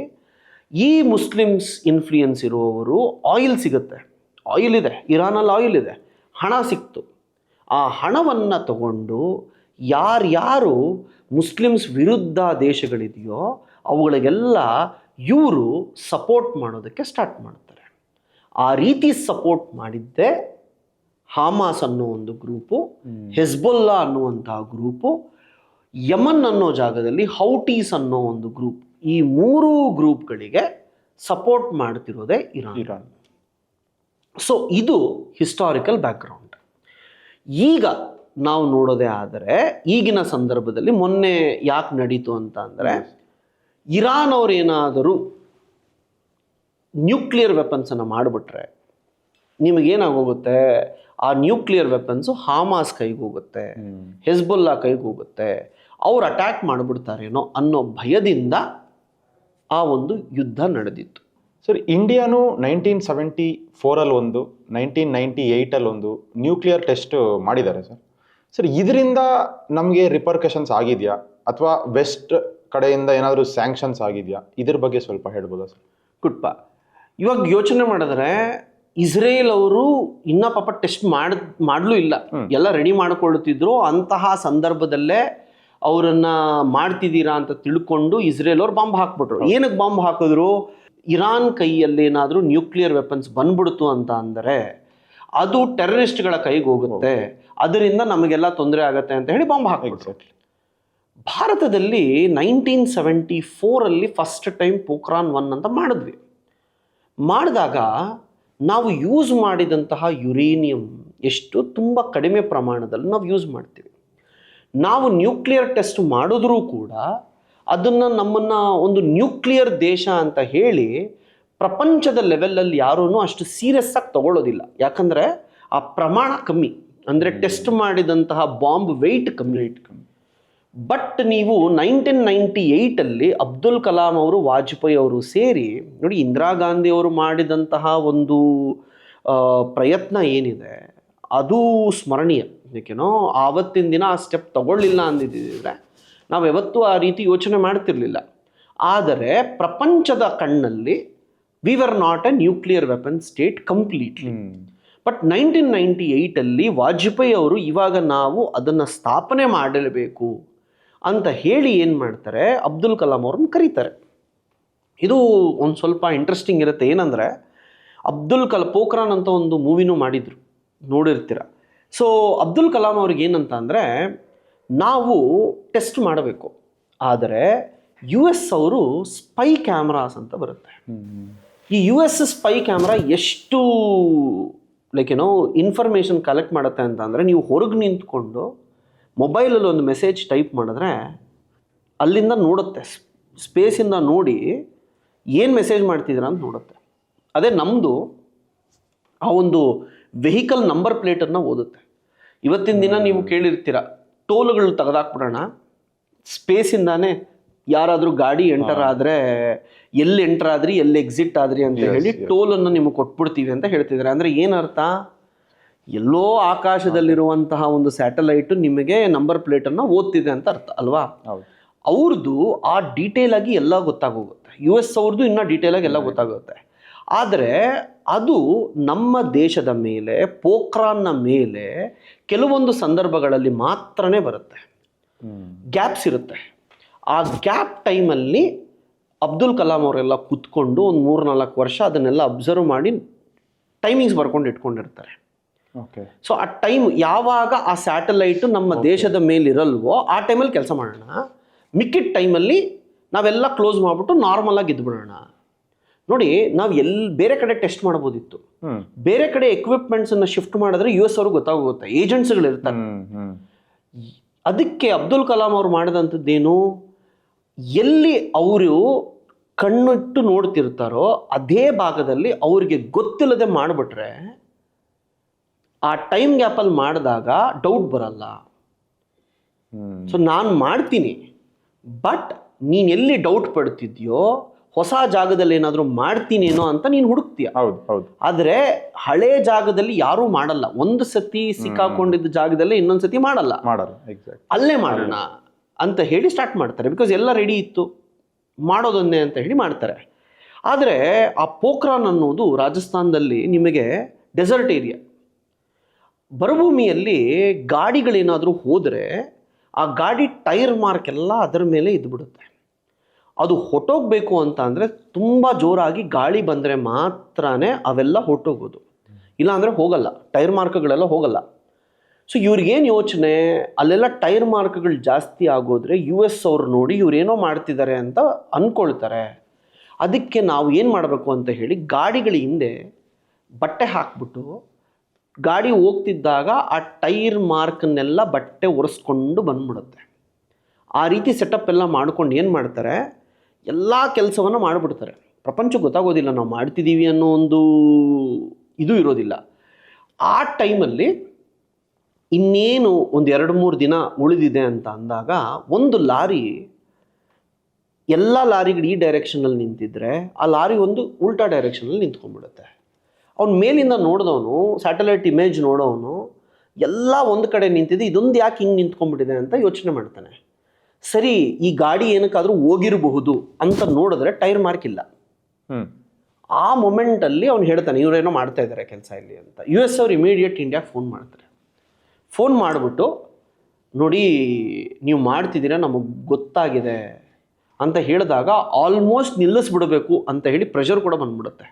ಈ ಮುಸ್ಲಿಮ್ಸ್ ಇನ್ಫ್ಲೂಯೆನ್ಸ್ ಇರುವವರು ಆಯಿಲ್ ಸಿಗುತ್ತೆ, ಆಯಿಲ್ ಇದೆ ಇರಾನಲ್ಲಿ, ಆಯಿಲ್ ಇದೆ, ಹಣ ಸಿಕ್ತು. ಆ ಹಣವನ್ನು ತಗೊಂಡು ಯಾರ್ಯಾರು ಮುಸ್ಲಿಮ್ಸ್ ವಿರುದ್ಧ ದೇಶಗಳಿದೆಯೋ ಅವುಗಳಿಗೆಲ್ಲ ಇವರು ಸಪೋರ್ಟ್ ಮಾಡೋದಕ್ಕೆ ಸ್ಟಾರ್ಟ್ ಮಾಡ್ತಾರೆ. ಆ ರೀತಿ ಸಪೋರ್ಟ್ ಮಾಡಿದ್ದೇ ಹಾಮಾಸ್ ಅನ್ನೋ ಒಂದು ಗ್ರೂಪು, ಹೆಜ್ಬೊಲ್ಲಾ ಅನ್ನುವಂತಹ ಗ್ರೂಪು, ಯಮನ್ ಅನ್ನೋ ಜಾಗದಲ್ಲಿ ಹೌಟೀಸ್ ಅನ್ನೋ ಒಂದು ಗ್ರೂಪ್. ಈ ಮೂರೂ ಗ್ರೂಪ್ಗಳಿಗೆ ಸಪೋರ್ಟ್ ಮಾಡ್ತಿರೋದೇ ಇರಾನ್. ಸೊ ಇದು ಹಿಸ್ಟಾರಿಕಲ್ ಬ್ಯಾಕ್ಗ್ರೌಂಡ್. ಈಗ ನಾವು ನೋಡೋದೇ ಆದರೆ ಈಗಿನ ಸಂದರ್ಭದಲ್ಲಿ ಮೊನ್ನೆ ಯಾಕೆ ನಡೀತು ಅಂತ ಅಂದರೆ, ಇರಾನ್ ಅವರೇನಾದರೂ ನ್ಯೂಕ್ಲಿಯರ್ ವೆಪನ್ಸನ್ನು ಮಾಡಿಬಿಟ್ರೆ ನಿಮಗೇನಾಗೋಗುತ್ತೆ, ಆ ನ್ಯೂಕ್ಲಿಯರ್ ವೆಪನ್ಸು ಹಾಮಾಸ್ ಕೈಗೆ ಹೋಗುತ್ತೆ, ಹೆಜ್ಬೊಲ್ಲಾ ಕೈಗೆ ಹೋಗುತ್ತೆ, ಅವ್ರು ಅಟ್ಯಾಕ್ ಮಾಡಿಬಿಡ್ತಾರೇನೋ ಅನ್ನೋ ಭಯದಿಂದ ಆ ಒಂದು ಯುದ್ಧ ನಡೆದಿತ್ತು. ಸರ್, ಇಂಡಿಯಾನು 1974 ಒಂದು, 1998 ಒಂದು ನ್ಯೂಕ್ಲಿಯರ್ ಟೆಸ್ಟ್ ಮಾಡಿದ್ದಾರೆ ಸರ್. ಸರ್, ಇದರಿಂದ ನಮಗೆ ರಿಪರ್ಕಷನ್ಸ್ ಆಗಿದೆಯಾ ಅಥವಾ ವೆಸ್ಟ್ ಕಡೆಯಿಂದ ಏನಾದರೂ ಸ್ಯಾಂಕ್ಷನ್ಸ್ ಆಗಿದೆಯಾ? ಇದ್ರ ಬಗ್ಗೆ ಸ್ವಲ್ಪ ಹೇಳ್ಬೋದಾ ಸರ್? ಗುಡ್ಪ. ಇವಾಗ ಯೋಚನೆ ಮಾಡಿದ್ರೆ ಇಸ್ರೇಲ್ ಅವರು ಇನ್ನ ಪಾಪ ಟೆಸ್ಟ್ ಮಾಡಲೂ ಇಲ್ಲ, ಎಲ್ಲ ರೆಡಿ ಮಾಡ್ಕೊಳ್ತಿದ್ರು. ಅಂತಹ ಸಂದರ್ಭದಲ್ಲೇ ಅವರನ್ನ ಮಾಡ್ತಿದ್ದೀರಾ ಅಂತ ತಿಳ್ಕೊಂಡು ಇಸ್ರೇಲ್ ಅವ್ರು ಬಾಂಬ್ ಹಾಕ್ಬಿಟ್ರು. ಏನಕ್ಕೆ ಬಾಂಬ್ ಹಾಕಿದ್ರು? ಇರಾನ್ ಕೈಯಲ್ಲಿ ಏನಾದರೂ ನ್ಯೂಕ್ಲಿಯರ್ ವೆಪನ್ಸ್ ಬಂದ್ಬಿಡ್ತು ಅಂತ ಅಂದರೆ ಅದು ಟೆರರಿಸ್ಟ್ಗಳ ಕೈಗೆ ಹೋಗುತ್ತೆ, ಅದರಿಂದ ನಮಗೆಲ್ಲ ತೊಂದರೆ ಆಗುತ್ತೆ ಅಂತ ಹೇಳಿ ಬಾಂಬ್ ಹಾಕ್ಬಿಟ್ರು. ಭಾರತದಲ್ಲಿ 1974 ಫಸ್ಟ್ ಟೈಮ್ ಪೋಖ್ರಾನ್ 1 ಅಂತ ಮಾಡಿದ್ವಿ. ಮಾಡಿದಾಗ ನಾವು ಯೂಸ್ ಮಾಡಿದಂತಹ ಯುರೇನಿಯಂ ಎಷ್ಟು ತುಂಬ ಕಡಿಮೆ ಪ್ರಮಾಣದಲ್ಲಿ ನಾವು ಯೂಸ್ ಮಾಡ್ತೀವಿ. ನಾವು ನ್ಯೂಕ್ಲಿಯರ್ ಟೆಸ್ಟ್ ಮಾಡಿದ್ರೂ ಕೂಡ ಅದನ್ನು ನಮ್ಮನ್ನು ಒಂದು ನ್ಯೂಕ್ಲಿಯರ್ ದೇಶ ಅಂತ ಹೇಳಿ ಪ್ರಪಂಚದ ಲೆವೆಲಲ್ಲಿ ಯಾರೂ ಅಷ್ಟು ಸೀರಿಯಸ್ ಆಗಿ ತಗೊಳ್ಳೋದಿಲ್ಲ. ಯಾಕಂದರೆ ಆ ಪ್ರಮಾಣ ಕಮ್ಮಿ, ಅಂದರೆ ಟೆಸ್ಟ್ ಮಾಡಿದಂತಹ ಬಾಂಬ್ ವೆಯ್ಟ್ ಕಮ್ಮಿ. ಬಟ್ ನೀವು 1998 ಅಬ್ದುಲ್ ಕಲಾಂ ಅವರು, ವಾಜಪೇಯಿ ಅವರು ಸೇರಿ ನೋಡಿ, ಇಂದಿರಾ ಗಾಂಧಿ ಅವರು ಮಾಡಿದಂತಹ ಒಂದು ಪ್ರಯತ್ನ ಏನಿದೆ ಅದು ಸ್ಮರಣೀಯ. ಏಕೆನೋ ಆವತ್ತಿನ ದಿನ ಆ ಸ್ಟೆಪ್ ತಗೊಳ್ಳಿಲ್ಲ ಅಂದಿದ್ದರೆ ನಾವು ಯಾವತ್ತೂ ಆ ರೀತಿ ಯೋಚನೆ ಮಾಡ್ತಿರ್ಲಿಲ್ಲ. ಆದರೆ ಪ್ರಪಂಚದ ಕಣ್ಣಲ್ಲಿ we were not A nuclear weapon state completely. But 1998 Vajpayee ಅವರು ಇವಾಗ ನಾವು ಅದನ್ನು ಸ್ಥಾಪನೆ ಮಾಡಲೇಬೇಕು ಅಂತ ಹೇಳಿ ಏನು ಮಾಡ್ತಾರೆ, ಅಬ್ದುಲ್ ಕಲಾಂ ಅವ್ರನ್ನ ಕರೀತಾರೆ. ಇದು ಒಂದು ಸ್ವಲ್ಪ ಇಂಟ್ರೆಸ್ಟಿಂಗ್ ಇರುತ್ತೆ. ಏನಂದರೆ ಪೋಖ್ರಾನ್ ಅಂತ ಒಂದು ಮೂವಿನೂ ಮಾಡಿದರು, ನೋಡಿರ್ತೀರ. ಸೊ ಅಬ್ದುಲ್ ಕಲಾಂ ಅವ್ರಿಗೆ ಏನಂತ ಅಂದರೆ, ನಾವು ಟೆಸ್ಟ್ ಮಾಡಬೇಕು, ಆದರೆ US ಅವರು ಸ್ಪೈ ಕ್ಯಾಮ್ರಾಸ್ ಅಂತ ಬರುತ್ತೆ. ಈ US ಸ್ಪೈ ಕ್ಯಾಮ್ರಾ ಎಷ್ಟು ಇನ್ಫಾರ್ಮೇಷನ್ ಕಲೆಕ್ಟ್ ಮಾಡುತ್ತೆ ಅಂತ ಅಂದರೆ, ನೀವು ಹೊರಗೆ ನಿಂತ್ಕೊಂಡು ಮೊಬೈಲಲ್ಲಿ ಒಂದು ಮೆಸೇಜ್ ಟೈಪ್ ಮಾಡಿದ್ರೆ ಅಲ್ಲಿಂದ ನೋಡುತ್ತೆ, ಸ್ಪೇಸಿಂದ ನೋಡಿ ಏನು ಮೆಸೇಜ್ ಮಾಡ್ತಿದ್ದೀರ ಅಂತ ನೋಡುತ್ತೆ. ಅದೇ ನಮ್ಮದು ಆ ಒಂದು ವೆಹಿಕಲ್ ನಂಬರ್ ಪ್ಲೇಟನ್ನು ಓದುತ್ತೆ. ಇವತ್ತಿನ ದಿನ ನೀವು ಕೇಳಿರ್ತೀರ, ಟೋಲ್ಗಳು ತೆಗೆದಾಕ್ಬಿಡೋಣ, ಸ್ಪೇಸಿಂದಾನೇ ಯಾರಾದರೂ ಗಾಡಿ ಎಂಟರ್ ಆದರೆ ಎಲ್ಲಿ ಎಂಟರ್ ಆದ್ರಿ ಎಲ್ಲಿ ಎಕ್ಸಿಟ್ ಆದ್ರಿ ಅಂತ ಹೇಳಿ ಟೋಲನ್ನು ನಿಮಗೆ ಕೊಟ್ಬಿಡ್ತೀವಿ ಅಂತ ಹೇಳ್ತಿದ್ದಾರೆ. ಅಂದರೆ ಏನರ್ಥ, ಎಲ್ಲೋ ಆಕಾಶದಲ್ಲಿರುವಂತಹ ಒಂದು ಸ್ಯಾಟಲೈಟು ನಿಮಗೆ ನಂಬರ್ ಪ್ಲೇಟನ್ನು ಓದ್ತಿದೆ ಅಂತ ಅರ್ಥ ಅಲ್ವಾ. ಅವ್ರದ್ದು ಆ ಡೀಟೇಲ್ ಆಗಿ ಎಲ್ಲ ಗೊತ್ತಾಗೋಗುತ್ತೆ. US ಅವ್ರದ್ದು ಇನ್ನೂ ಡೀಟೇಲ್ ಆಗಿ ಎಲ್ಲ ಗೊತ್ತಾಗುತ್ತೆ. ಆದರೆ ಅದು ನಮ್ಮ ದೇಶದ ಮೇಲೆ, ಪೋಖ್ರಾನ್ನ ಮೇಲೆ ಕೆಲವೊಂದು ಸಂದರ್ಭಗಳಲ್ಲಿ ಮಾತ್ರನೇ ಬರುತ್ತೆ, ಗ್ಯಾಪ್ಸ್ ಇರುತ್ತೆ. ಆ ಗ್ಯಾಪ್ ಟೈಮಲ್ಲಿ ಅಬ್ದುಲ್ ಕಲಾಂ ಅವರೆಲ್ಲ ಕೂತ್ಕೊಂಡು ಒಂದು 3-4 ವರ್ಷ ಅದನ್ನೆಲ್ಲ ಅಬ್ಸರ್ವ್ ಮಾಡಿ ಟೈಮಿಂಗ್ಸ್ ಬರ್ಕೊಂಡು ಇಟ್ಕೊಂಡಿರ್ತಾರೆ. ಸೊ ಆ ಟೈಮ್ ಯಾವಾಗ ಆ ಸ್ಯಾಟಲೈಟು ನಮ್ಮ ದೇಶದ ಮೇಲಿರಲ್ವೋ ಆ ಟೈಮಲ್ಲಿ ಕೆಲಸ ಮಾಡೋಣ, ಮಿಕ್ಕಿದ ಟೈಮಲ್ಲಿ ನಾವೆಲ್ಲ ಕ್ಲೋಸ್ ಮಾಡಿಬಿಟ್ಟು ನಾರ್ಮಲ್ ಆಗಿ ಇದ್ಬಿಡೋಣ. ನೋಡಿ, ನಾವು ಬೇರೆ ಕಡೆ ಟೆಸ್ಟ್ ಮಾಡ್ಬೋದಿತ್ತು, ಬೇರೆ ಕಡೆ ಎಕ್ವಿಪ್ಮೆಂಟ್ಸನ್ನು ಶಿಫ್ಟ್ ಮಾಡಿದ್ರೆ US ಅವ್ರಿಗೆ ಗೊತ್ತಾಗುತ್ತೆ, ಏಜೆಂಟ್ಸ್ಗಳಿರ್ತಾರೆ. ಅದಕ್ಕೆ ಅಬ್ದುಲ್ ಕಲಾಂ ಅವ್ರು ಮಾಡಿದಂಥದ್ದೇನು, ಎಲ್ಲಿ ಅವರು ಕಣ್ಣಿಟ್ಟು ನೋಡ್ತಿರ್ತಾರೋ ಅದೇ ಭಾಗದಲ್ಲಿ ಅವ್ರಿಗೆ ಗೊತ್ತಿಲ್ಲದೆ ಮಾಡಿಬಿಟ್ರೆ ಆ ಟೈಮ್ ಗ್ಯಾಪಲ್ಲಿ ಮಾಡಿದಾಗ ಡೌಟ್ ಬರಲ್ಲ. ಸೊ ನಾನು ಮಾಡ್ತೀನಿ, ಬಟ್ ನೀನು ಎಲ್ಲಿ ಡೌಟ್ ಪಡ್ತಿದ್ಯೋ ಹೊಸ ಜಾಗದಲ್ಲಿ ಏನಾದರೂ ಮಾಡ್ತೀನೇನೋ ಅಂತ ನೀನು ಹುಡುಕ್ತೀಯ. ಆದರೆ ಹಳೆ ಜಾಗದಲ್ಲಿ ಯಾರೂ ಮಾಡಲ್ಲ. ಒಂದು ಸತಿ ಸಿಕ್ಕಾಕೊಂಡಿದ್ದ ಜಾಗದಲ್ಲೇ ಇನ್ನೊಂದು ಸತಿ ಮಾಡಲ್ಲ, ಅಲ್ಲೇ ಮಾಡೋಣ ಅಂತ ಹೇಳಿ ಸ್ಟಾರ್ಟ್ ಮಾಡ್ತಾರೆ. ಬಿಕಾಸ್ ಎಲ್ಲ ರೆಡಿ ಇತ್ತು, ಮಾಡೋದನ್ನೇ ಅಂತ ಹೇಳಿ ಮಾಡ್ತಾರೆ. ಆದರೆ ಆ ಪೋಖ್ರಾನ್ ಅನ್ನೋದು ರಾಜಸ್ಥಾನದಲ್ಲಿ ನಿಮಗೆ ಡೆಸರ್ಟ್ ಏರಿಯಾ, ಬರಭೂಮಿಯಲ್ಲಿ ಗಾಡಿಗಳೇನಾದರೂ ಹೋದರೆ ಆ ಗಾಡಿ ಟೈರ್ ಮಾರ್ಕ್ ಎಲ್ಲ ಅದರ ಮೇಲೆ ಇದ್ಬಿಡುತ್ತೆ. ಅದು ಹೊಟ್ಟೋಗ್ಬೇಕು ಅಂತ ಅಂದರೆ ತುಂಬ ಜೋರಾಗಿ ಗಾಳಿ ಬಂದರೆ ಮಾತ್ರನೇ ಅವೆಲ್ಲ ಹೊಟ್ಟೋಗೋದು, ಇಲ್ಲಾಂದರೆ ಹೋಗಲ್ಲ, ಟೈರ್ ಮಾರ್ಕ್ಗಳೆಲ್ಲ ಹೋಗಲ್ಲ. ಸೊ ಇವ್ರಿಗೇನು ಯೋಚನೆ, ಅಲ್ಲೆಲ್ಲ ಟೈರ್ ಮಾರ್ಕ್ಗಳು ಜಾಸ್ತಿ ಆಗೋದ್ರೆ US ಅವ್ರು ನೋಡಿ ಇವರೇನೋ ಮಾಡ್ತಿದ್ದಾರೆ ಅಂತ ಅಂದ್ಕೊಳ್ತಾರೆ. ಅದಕ್ಕೆ ನಾವು ಏನು ಮಾಡಬೇಕು ಅಂತ ಹೇಳಿ ಗಾಡಿಗಳ ಹಿಂದೆ ಬಟ್ಟೆ ಹಾಕ್ಬಿಟ್ಟು ಗಾಡಿ ಹೋಗ್ತಿದ್ದಾಗ ಆ ಟೈರ್ ಮಾರ್ಕನ್ನೆಲ್ಲ ಬಟ್ಟೆ ಒರೆಸ್ಕೊಂಡು ಬಂದ್ಬಿಡುತ್ತೆ. ಆ ರೀತಿ ಸೆಟಪ್ ಎಲ್ಲ ಮಾಡ್ಕೊಂಡು ಏನು ಮಾಡ್ತಾರೆ, ಎಲ್ಲ ಕೆಲಸವನ್ನು ಮಾಡಿಬಿಡ್ತಾರೆ. ಪ್ರಪಂಚಕ್ಕೆ ಗೊತ್ತಾಗೋದಿಲ್ಲ ನಾವು ಮಾಡ್ತಿದ್ದೀವಿ ಅನ್ನೋ ಒಂದು ಇದು ಇರೋದಿಲ್ಲ. ಆ ಟೈಮಲ್ಲಿ ಇನ್ನೇನು ಒಂದು 2-3 ದಿನ ಉಳಿದಿದೆ ಅಂತ ಅಂದಾಗ ಒಂದು ಲಾರಿ, ಎಲ್ಲ ಲಾರಿಗಳು ಈ ಡೈರೆಕ್ಷನಲ್ಲಿ ನಿಂತಿದ್ರೆ ಆ ಲಾರಿ ಒಂದು ಉಲ್ಟಾ ಡೈರೆಕ್ಷನಲ್ಲಿ ನಿಂತ್ಕೊಂಡ್ಬಿಡುತ್ತೆ. ಅವ್ನು ಮೇಲಿಂದ ನೋಡಿದವನು, ಸ್ಯಾಟಲೈಟ್ ಇಮೇಜ್ ನೋಡೋನು ಎಲ್ಲ ಒಂದು ಕಡೆ ನಿಂತಿದೆ, ಇದೊಂದು ಯಾಕೆ ಹಿಂಗೆ ನಿಂತ್ಕೊಂಡ್ಬಿಟ್ಟಿದೆ ಅಂತ ಯೋಚನೆ ಮಾಡ್ತಾನೆ. ಸರಿ, ಈ ಗಾಡಿ ಏನಕ್ಕಾದರೂ ಹೋಗಿರಬಹುದು ಅಂತ ನೋಡಿದ್ರೆ ಟೈರ್ ಮಾರ್ಕ್ ಇಲ್ಲ. ಆ ಮೊಮೆಂಟಲ್ಲಿ ಅವ್ನು ಹೇಳ್ತಾನೆ ಇವರೇನೋ ಮಾಡ್ತಾ ಇದ್ದಾರೆ ಕೆಲಸ ಇಲ್ಲಿ ಅಂತ. US ಅವ್ರು ಇಮಿಡಿಯೇಟ್ ಇಂಡಿಯಾಗೆ ಫೋನ್ ಮಾಡ್ತಾರೆ. ಫೋನ್ ಮಾಡಿಬಿಟ್ಟು, ನೋಡಿ ನೀವು ಮಾಡ್ತಿದ್ದೀರಾ, ನಮಗೆ ಗೊತ್ತಾಗಿದೆ ಅಂತ ಹೇಳಿದಾಗ ಆಲ್ಮೋಸ್ಟ್ ನಿಲ್ಲಿಸ್ಬಿಡಬೇಕು ಅಂತ ಹೇಳಿ ಪ್ರೆಷರ್ ಕೂಡ ಬಂದ್ಬಿಡುತ್ತೆ.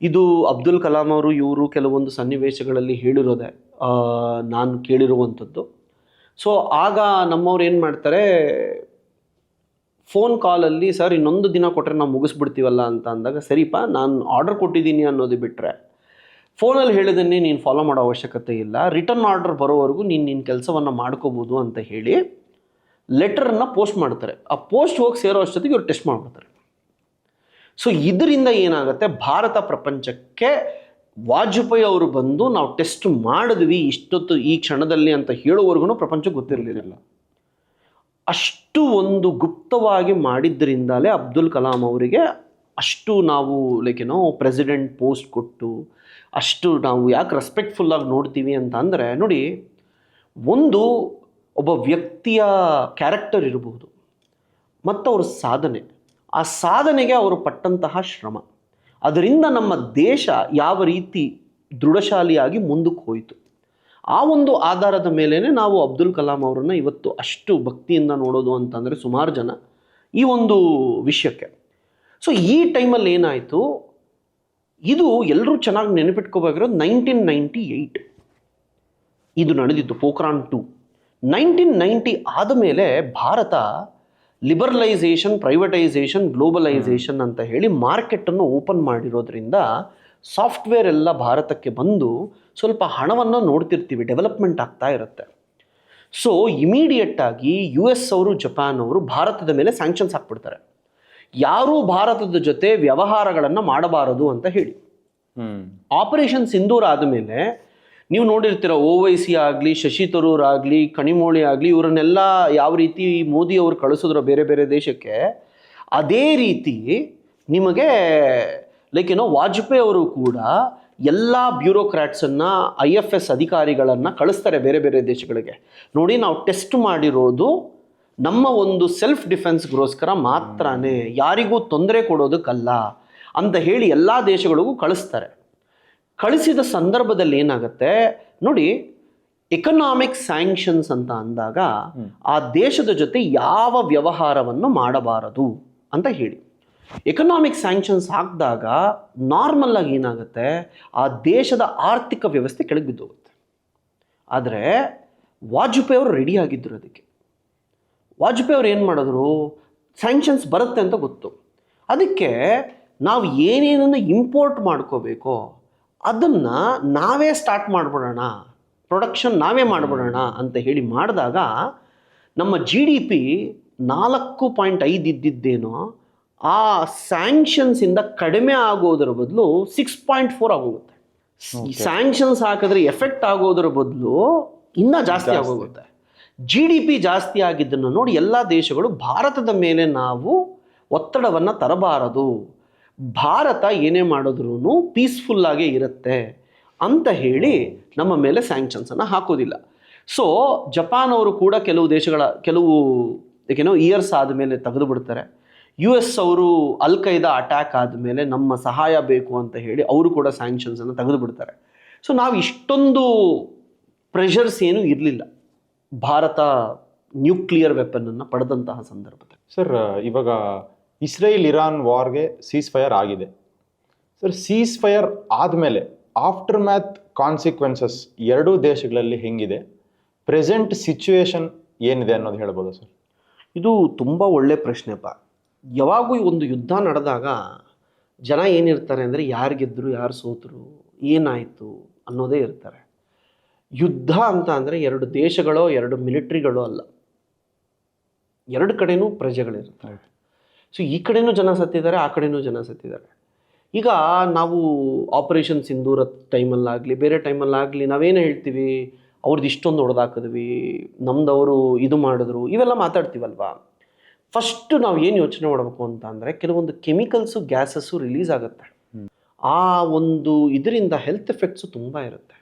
ಇದು ಅಬ್ದುಲ್ ಕಲಾಂ ಅವರು ಇವರು ಕೆಲವೊಂದು ಸನ್ನಿವೇಶಗಳಲ್ಲಿ ಹೇಳಿರೋದೆ ನಾನು ಕೇಳಿರುವಂಥದ್ದು. ಸೊ ಆಗ ನಮ್ಮವ್ರು ಏನು ಮಾಡ್ತಾರೆ, ಫೋನ್ ಕಾಲಲ್ಲಿ ಸರ್ ಇನ್ನೊಂದು ದಿನ ಕೊಟ್ಟರೆ ನಾವು ಮುಗಿಸ್ಬಿಡ್ತೀವಲ್ಲ ಅಂತ ಅಂದಾಗ, ಸರಿಪ ನಾನು ಆರ್ಡರ್ ಕೊಟ್ಟಿದ್ದೀನಿ ಅನ್ನೋದು ಬಿಟ್ಟರೆ ಫೋನಲ್ಲಿ ಹೇಳಿದನ್ನೇ ನೀನು ಫಾಲೋ ಮಾಡೋ ಅವಶ್ಯಕತೆ ಇಲ್ಲ, ರಿಟರ್ನ್ ಆರ್ಡರ್ ಬರೋವರೆಗೂ ನಿನ್ನ ಕೆಲಸವನ್ನು ಮಾಡ್ಕೋಬೋದು ಅಂತ ಹೇಳಿ ಲೆಟರನ್ನು ಪೋಸ್ಟ್ ಮಾಡ್ತಾರೆ. ಆ ಪೋಸ್ಟ್ ಹೋಗಿ ಸೇರೋ ಅಷ್ಟೊತ್ತಿಗೆ ಇವ್ರು ಟೆಸ್ಟ್ ಮಾಡಿಬಿಡ್ತಾರೆ. ಸೊ ಇದರಿಂದ ಏನಾಗುತ್ತೆ, ಭಾರತ ಪ್ರಪಂಚಕ್ಕೆ ವಾಜಪೇಯಿ ಅವರು ಬಂದು ನಾವು ಟೆಸ್ಟ್ ಮಾಡಿದ್ವಿ ಇಷ್ಟೊತ್ತು ಈ ಕ್ಷಣದಲ್ಲಿ ಅಂತ ಹೇಳುವವರೆಗೂ ಪ್ರಪಂಚಕ್ಕೆ ಗೊತ್ತಿರಲಿಲ್ಲ. ಅಷ್ಟು ಒಂದು ಗುಪ್ತವಾಗಿ ಮಾಡಿದ್ದರಿಂದಲೇ ಅಬ್ದುಲ್ ಕಲಾಂ ಅವರಿಗೆ ಅಷ್ಟು ನಾವು ಪ್ರೆಸಿಡೆಂಟ್ ಪೋಸ್ಟ್ ಕೊಟ್ಟು ಅಷ್ಟು ನಾವು ಯಾಕೆ ರೆಸ್ಪೆಕ್ಟ್ಫುಲ್ಲಾಗಿ ನೋಡ್ತೀವಿ ಅಂತ ಅಂದರೆ, ನೋಡಿ, ಒಬ್ಬ ವ್ಯಕ್ತಿಯ ಕ್ಯಾರೆಕ್ಟರ್ ಇರಬಹುದು ಮತ್ತು ಅವ್ರ ಸಾಧನೆ, ಆ ಸಾಧನೆಗೆ ಅವರು ಪಟ್ಟಂತಹ ಶ್ರಮ, ಅದರಿಂದ ನಮ್ಮ ದೇಶ ಯಾವ ರೀತಿ ದೃಢಶಾಲಿಯಾಗಿ ಮುಂದಕ್ಕೆ ಹೋಯಿತು, ಆ ಒಂದು ಆಧಾರದ ಮೇಲೇ ನಾವು ಅಬ್ದುಲ್ ಕಲಾಂ ಅವರನ್ನು ಇವತ್ತು ಅಷ್ಟು ಭಕ್ತಿಯಿಂದ ನೋಡೋದು ಅಂತಂದರೆ ಸುಮಾರು ಜನ ಈ ಒಂದು ವಿಷಯಕ್ಕೆ. ಸೊ ಈ ಟೈಮಲ್ಲಿ ಏನಾಯಿತು, ಇದು ಎಲ್ಲರೂ ಚೆನ್ನಾಗಿ ನೆನಪಿಟ್ಕೋಬೇಕಿರೋದು 1998 ಇದು ನಡೆದಿತ್ತು, ಪೋಖ್ರಾನ್ 2. 1990 ಆದಮೇಲೆ ಭಾರತ ಲಿಬರಲೈಸೇಷನ್, ಪ್ರೈವೇಟೈಸೇಷನ್, ಗ್ಲೋಬಲೈಸೇಷನ್ ಅಂತ ಹೇಳಿ ಮಾರ್ಕೆಟನ್ನು ಓಪನ್ ಮಾಡಿರೋದ್ರಿಂದ ಸಾಫ್ಟ್ವೇರ್ ಎಲ್ಲ ಭಾರತಕ್ಕೆ ಬಂದು ಸ್ವಲ್ಪ ಹಣವನ್ನು ನೋಡ್ತಿರ್ತೀವಿ, ಡೆವಲಪ್ಮೆಂಟ್ ಆಗ್ತಾ ಇರುತ್ತೆ. ಸೊ ಇಮಿಡಿಯೇಟಾಗಿ US ಅವರು, ಜಪಾನ್ ಅವರು ಭಾರತದ ಮೇಲೆ ಸ್ಯಾಂಕ್ಷನ್ಸ್ ಹಾಕ್ಬಿಡ್ತಾರೆ, ಯಾರೂ ಭಾರತದ ಜೊತೆ ವ್ಯವಹಾರಗಳನ್ನು ಮಾಡಬಾರದು ಅಂತ ಹೇಳಿ. ಆಪರೇಷನ್ ಸಿಂಧೂರ್ ಆದಮೇಲೆ ನೀವು ನೋಡಿರ್ತೀರ OIC ಆಗಲಿ, ಶಶಿ ತರೂರ್ ಆಗಲಿ, ಕಣಿಮೋಳಿ ಆಗಲಿ, ಇವರನ್ನೆಲ್ಲ ಯಾವ ರೀತಿ ಮೋದಿ ಅವರು ಕಳಿಸಿದ್ರು ಬೇರೆ ಬೇರೆ ದೇಶಕ್ಕೆ, ಅದೇ ರೀತಿ ನಿಮಗೆ ವಾಜಪೇಯಿ ಅವರು ಕೂಡ ಎಲ್ಲ ಬ್ಯೂರೋಕ್ರಾಟ್ಸನ್ನು, IFS ಅಧಿಕಾರಿಗಳನ್ನು ಕಳಿಸ್ತಾರೆ ಬೇರೆ ಬೇರೆ ದೇಶಗಳಿಗೆ. ನೋಡಿ, ನಾವು ಟೆಸ್ಟ್ ಮಾಡಿರೋದು ನಮ್ಮ ಒಂದು ಸೆಲ್ಫ್ ಡಿಫೆನ್ಸ್ಗೋಸ್ಕರ ಮಾತ್ರನೇ, ಯಾರಿಗೂ ತೊಂದರೆ ಕೊಡೋದಕ್ಕಲ್ಲ ಅಂತ ಹೇಳಿ ಎಲ್ಲ ದೇಶಗಳಿಗೂ ಕಳಿಸ್ತಾರೆ. ಕಳಿಸಿದ ಸಂದರ್ಭದಲ್ಲಿ ಏನಾಗುತ್ತೆ ನೋಡಿ, ಎಕನಾಮಿಕ್ ಸ್ಯಾಂಕ್ಷನ್ಸ್ ಅಂತ ಅಂದಾಗ ಆ ದೇಶದ ಜೊತೆ ಯಾವ ವ್ಯವಹಾರವನ್ನು ಮಾಡಬಾರದು ಅಂತ ಹೇಳಿ. ಎಕನಾಮಿಕ್ ಸ್ಯಾಂಕ್ಷನ್ಸ್ ಹಾಕಿದಾಗ ನಾರ್ಮಲ್ ಆಗಿ ಏನಾಗುತ್ತೆ, ಆ ದೇಶದ ಆರ್ಥಿಕ ವ್ಯವಸ್ಥೆ ಕೆಳಗೆ ಬಿದ್ದೋಗುತ್ತೆ. ಆದರೆ ವಾಜಪೇಯಿ ಅವರು ರೆಡಿ ಆಗಿದ್ದರು ಅದಕ್ಕೆ. ವಾಜಪೇಯಿ ಅವರು ಏನು ಮಾಡಿದ್ರು, ಸ್ಯಾಂಕ್ಷನ್ಸ್ ಬರುತ್ತೆ ಅಂತ ಗೊತ್ತು, ಅದಕ್ಕೆ ನಾವು ಏನೇನನ್ನು ಇಂಪೋರ್ಟ್ ಮಾಡ್ಕೋಬೇಕೋ ಅದನ್ನು ನಾವೇ ಸ್ಟಾರ್ಟ್ ಮಾಡಿಬಿಡೋಣ, ಪ್ರೊಡಕ್ಷನ್ ನಾವೇ ಮಾಡಿಬಿಡೋಣ ಅಂತ ಹೇಳಿ ಮಾಡಿದಾಗ ನಮ್ಮ GDP 4.5 ಇದ್ದಿದ್ದೇನೋ ಆ ಸ್ಯಾಂಕ್ಷನ್ಸಿಂದ ಕಡಿಮೆ ಆಗೋದರ ಬದಲು 6.4 ಆಗೋಗುತ್ತೆ. ಸ್ಯಾಂಕ್ಷನ್ಸ್ ಹಾಕಿದ್ರೆ ಎಫೆಕ್ಟ್ ಆಗೋದರ ಬದಲು ಇನ್ನೂ ಜಾಸ್ತಿ ಆಗೋಗುತ್ತೆ. GDP ಜಾಸ್ತಿ ಆಗಿದ್ದನ್ನು ನೋಡಿ ಎಲ್ಲ ದೇಶಗಳು ಭಾರತದ ಮೇಲೆ ನಾವು ಒತ್ತಡವನ್ನು ತರಬಾರದು, ಭಾರತ ಏನೇ ಮಾಡಿದ್ರೂ ಪೀಸ್ಫುಲ್ಲಾಗೇ ಇರುತ್ತೆ ಅಂತ ಹೇಳಿ ನಮ್ಮ ಮೇಲೆ ಸ್ಯಾಂಕ್ಷನ್ಸನ್ನು ಹಾಕೋದಿಲ್ಲ. ಸೊ ಜಪಾನ್ ಅವರು ಕೂಡ ಕೆಲವು ಇಯರ್ಸ್ ಆದಮೇಲೆ ತೆಗೆದು ಬಿಡ್ತಾರೆ. US ಅವರು ಅಲ್-ಖೈದಾ ಅಟ್ಯಾಕ್ ಆದಮೇಲೆ ನಮ್ಮ ಸಹಾಯ ಬೇಕು ಅಂತ ಹೇಳಿ ಅವರು ಕೂಡ ಸ್ಯಾಂಕ್ಷನ್ಸನ್ನು ತೆಗೆದು ಬಿಡ್ತಾರೆ. ಸೊ ನಾವು ಇಷ್ಟೊಂದು ಪ್ರೆಷರ್ಸ್ ಏನೂ ಇರಲಿಲ್ಲ ಭಾರತ ನ್ಯೂಕ್ಲಿಯರ್ ವೆಪನನ್ನು ಪಡೆದಂತಹ ಸಂದರ್ಭದಲ್ಲಿ. ಸರ್, ಇವಾಗ ಇಸ್ರೇಲ್ ಇರಾನ್ ವಾರ್ಗೆ ಸೀಸ್ ಫೈರ್ ಆಗಿದೆ ಸರ್. ಸೀಸ್ ಫೈರ್ ಆದಮೇಲೆ ಆಫ್ಟರ್ ಮ್ಯಾಥ್ ಕಾನ್ಸಿಕ್ವೆನ್ಸಸ್ ಎರಡೂ ದೇಶಗಳಲ್ಲಿ ಹೆಂಗಿದೆ, ಪ್ರೆಸೆಂಟ್ ಸಿಚುವೇಶನ್ ಏನಿದೆ ಅನ್ನೋದು ಹೇಳ್ಬೋದಾ ಸರ್? ಇದು ತುಂಬ ಒಳ್ಳೆ ಪ್ರಶ್ನೆಪ್ಪ. ಯಾವಾಗೂ ಒಂದು ಯುದ್ಧ ನಡೆದಾಗ ಜನ ಏನಿರ್ತಾರೆ ಅಂದರೆ ಯಾರು ಗೆದ್ದರು, ಯಾರು ಸೋತರು, ಏನಾಯಿತು ಅನ್ನೋದೇ ಇರ್ತಾರೆ. ಯುದ್ಧ ಅಂತ ಅಂದರೆ ಎರಡು ದೇಶಗಳೋ ಎರಡು ಮಿಲಿಟ್ರಿಗಳೋ ಅಲ್ಲ, ಎರಡು ಕಡೆನೂ ಪ್ರಜೆಗಳಿರ್ತಾರೆ. ಸೊ ಈ ಕಡೆನೂ ಜನ ಸತ್ತಿದ್ದಾರೆ, ಆ ಕಡೆನೂ ಜನ ಸತ್ತಿದ್ದಾರೆ. ಈಗ ನಾವು ಆಪರೇಷನ್ ಸಿಂಧೂರ ಟೈಮಲ್ಲಾಗಲಿ ಬೇರೆ ಟೈಮಲ್ಲಾಗಲಿ ನಾವೇನು ಹೇಳ್ತೀವಿ, ಅವ್ರದ್ದು ಇಷ್ಟೊಂದು ಹೊಡೆದಾಕಿದ್ವಿ, ನಮ್ದವರು ಇದು ಮಾಡಿದ್ರು, ಇವೆಲ್ಲ ಮಾತಾಡ್ತೀವಲ್ವಾ. ಫಸ್ಟು ನಾವು ಏನು ಯೋಚನೆ ಮಾಡಬೇಕು ಅಂತ ಅಂದರೆ, ಕೆಲವೊಂದು ಕೆಮಿಕಲ್ಸು ಗ್ಯಾಸಸ್ಸು ರಿಲೀಸ್ ಆಗುತ್ತೆ. ಆ ಒಂದು ಇದರಿಂದ ಹೆಲ್ತ್ ಎಫೆಕ್ಟ್ಸು ತುಂಬ ಇರುತ್ತೆ.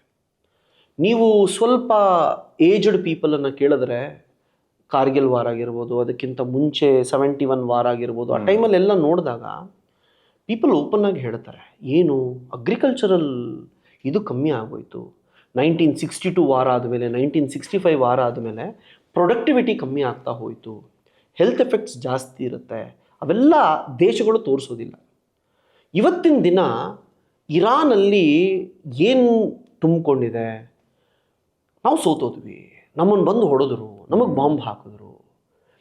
ನೀವು ಸ್ವಲ್ಪ ಏಜ್ಡ್ ಪೀಪಲನ್ನು ಕೇಳಿದ್ರೆ, ಕಾರ್ಗಿಲ್ ವಾರ್ ಆಗಿರ್ಬೋದು, ಅದಕ್ಕಿಂತ ಮುಂಚೆ 71 ವಾರ್ ಆಗಿರ್ಬೋದು, ಆ ಟೈಮಲ್ಲೆಲ್ಲ ನೋಡಿದಾಗ ಪೀಪಲ್ ಓಪನ್ ಆಗಿ ಹೇಳ್ತಾರೆ, ಏನು ಅಗ್ರಿಕಲ್ಚರಲ್ ಇದು ಕಮ್ಮಿ ಆಗೋಯ್ತು, 1962 ವಾರ ಆದಮೇಲೆ 1965 ವಾರ ಆದಮೇಲೆ ಪ್ರೊಡಕ್ಟಿವಿಟಿ ಕಮ್ಮಿ ಆಗ್ತಾ ಹೋಯಿತು, ಹೆಲ್ತ್ ಎಫೆಕ್ಟ್ಸ್ ಜಾಸ್ತಿ ಇರುತ್ತೆ. ಅವೆಲ್ಲ ದೇಶಗಳು ತೋರಿಸೋದಿಲ್ಲ. ಇವತ್ತಿನ ದಿನ ಇರಾನಲ್ಲಿ ಏನು ತುಂಬಿಕೊಂಡಿದೆ, ನಾವು ಸೋತೋದ್ವಿ, ನಮ್ಮನ್ನು ಬಂದು ಹೊಡೆದ್ರು, ನಮಗೆ ಬಾಂಬ್ ಹಾಕಿದ್ರು,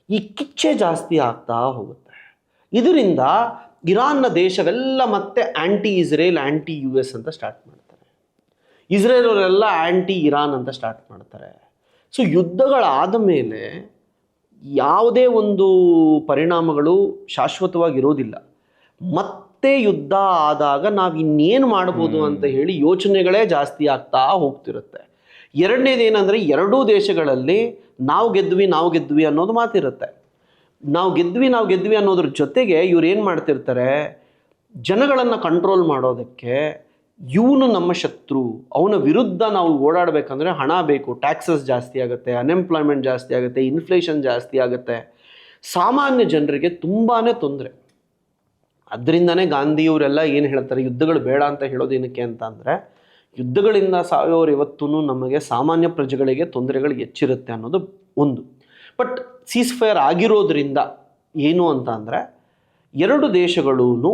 ಈ ಕಿಚ್ಚೆ ಜಾಸ್ತಿ ಆಗ್ತಾ ಹೋಗುತ್ತೆ. ಇದರಿಂದ ಇರಾನ್ನ ದೇಶವೆಲ್ಲ ಮತ್ತೆ ಆ್ಯಂಟಿ ಇಸ್ರೇಲ್, ಆ್ಯಂಟಿ US ಅಂತ ಸ್ಟಾರ್ಟ್ ಮಾಡ್ತಾರೆ. ಇಸ್ರೇಲ್ ಅವರೆಲ್ಲ ಆ್ಯಂಟಿ ಇರಾನ್ ಅಂತ ಸ್ಟಾರ್ಟ್ ಮಾಡ್ತಾರೆ. ಸೊ ಯುದ್ಧಗಳಾದ ಮೇಲೆ ಯಾವುದೇ ಒಂದು ಪರಿಣಾಮಗಳು ಶಾಶ್ವತವಾಗಿರೋದಿಲ್ಲ. ಮತ್ತೆ ಯುದ್ಧ ಆದಾಗ ನಾವು ಇನ್ನೇನು ಮಾಡ್ಬೋದು ಅಂತ ಹೇಳಿ ಯೋಚನೆಗಳೇ ಜಾಸ್ತಿ ಆಗ್ತಾ ಹೋಗ್ತಿರುತ್ತೆ. ಎರಡನೇದೇನೆಂದರೆ, ಎರಡೂ ದೇಶಗಳಲ್ಲಿ ನಾವು ಗೆದ್ವಿ ಅನ್ನೋದು ಮಾತಿರುತ್ತೆ. ನಾವು ಗೆದ್ವಿ ಅನ್ನೋದ್ರ ಜೊತೆಗೆ ಇವ್ರು ಏನು ಮಾಡ್ತಿರ್ತಾರೆ, ಜನಗಳನ್ನು ಕಂಟ್ರೋಲ್ ಮಾಡೋದಕ್ಕೆ ಇವನು ನಮ್ಮ ಶತ್ರು, ಅವನ ವಿರುದ್ಧ ನಾವು ಓಡಾಡಬೇಕಂದ್ರೆ ಹಣ ಬೇಕು, ಟ್ಯಾಕ್ಸಸ್ ಜಾಸ್ತಿ ಆಗುತ್ತೆ, ಅನ್ಎಂಪ್ಲಾಯ್ಮೆಂಟ್ ಜಾಸ್ತಿ ಆಗುತ್ತೆ, ಇನ್ಫ್ಲೇಷನ್ ಜಾಸ್ತಿ ಆಗುತ್ತೆ, ಸಾಮಾನ್ಯ ಜನರಿಗೆ ತುಂಬಾ ತೊಂದರೆ. ಅದರಿಂದನೇ ಗಾಂಧಿಯವರೆಲ್ಲ ಏನು ಹೇಳ್ತಾರೆ, ಯುದ್ಧಗಳು ಬೇಡ ಅಂತ ಹೇಳೋದೇನಕ್ಕೆ ಅಂತ ಅಂದರೆ, ಯುದ್ಧಗಳಿಂದ ಸಾಯೋರು ಇವತ್ತೂ ನಮಗೆ ಸಾಮಾನ್ಯ ಪ್ರಜೆಗಳಿಗೆ ತೊಂದರೆಗಳು ಹೆಚ್ಚಿರುತ್ತೆ ಅನ್ನೋದು ಒಂದು. ಬಟ್ ಸೀಸ್ ಫೈರ್ ಆಗಿರೋದ್ರಿಂದ ಏನು ಅಂತ ಅಂದರೆ, ಎರಡು ದೇಶಗಳೂ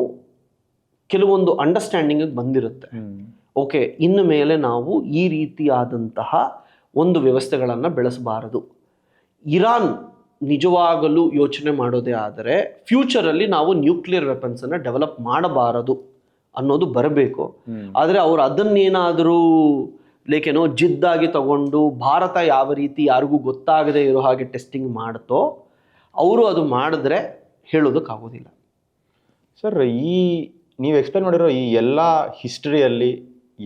ಕೆಲವೊಂದು ಅಂಡರ್ಸ್ಟ್ಯಾಂಡಿಂಗಿಗೆ ಬಂದಿರುತ್ತೆ. ಓಕೆ, ಇನ್ನು ಮೇಲೆ ನಾವು ಈ ರೀತಿಯಾದಂತಹ ಒಂದು ವ್ಯವಸ್ಥೆಗಳನ್ನು ಬೆಳೆಸಬಾರದು. ಇರಾನ್ ನಿಜವಾಗಲೂ ಯೋಚನೆ ಮಾಡೋದೇ ಆದರೆ ಫ್ಯೂಚರಲ್ಲಿ ನಾವು ನ್ಯೂಕ್ಲಿಯರ್ ವೆಪನ್ಸನ್ನು ಡೆವಲಪ್ ಮಾಡಬಾರದು ಅನ್ನೋದು ಬರಬೇಕು. ಆದರೆ ಅವರು ಅದನ್ನೇನಾದರೂ ಜಿದ್ದಾಗಿ ತಗೊಂಡು ಭಾರತ ಯಾವ ರೀತಿ ಯಾರಿಗೂ ಗೊತ್ತಾಗದೇ ಇರೋ ಹಾಗೆ ಟೆಸ್ಟಿಂಗ್ ಮಾಡ್ತೋ, ಅವರು ಅದು ಮಾಡಿದ್ರೆ ಹೇಳೋದಕ್ಕಾಗೋದಿಲ್ಲ. ಸರ್, ಈ ನೀವು ಎಕ್ಸ್ಪ್ಲೇನ್ ಮಾಡಿರೋ ಈ ಎಲ್ಲ ಹಿಸ್ಟ್ರಿಯಲ್ಲಿ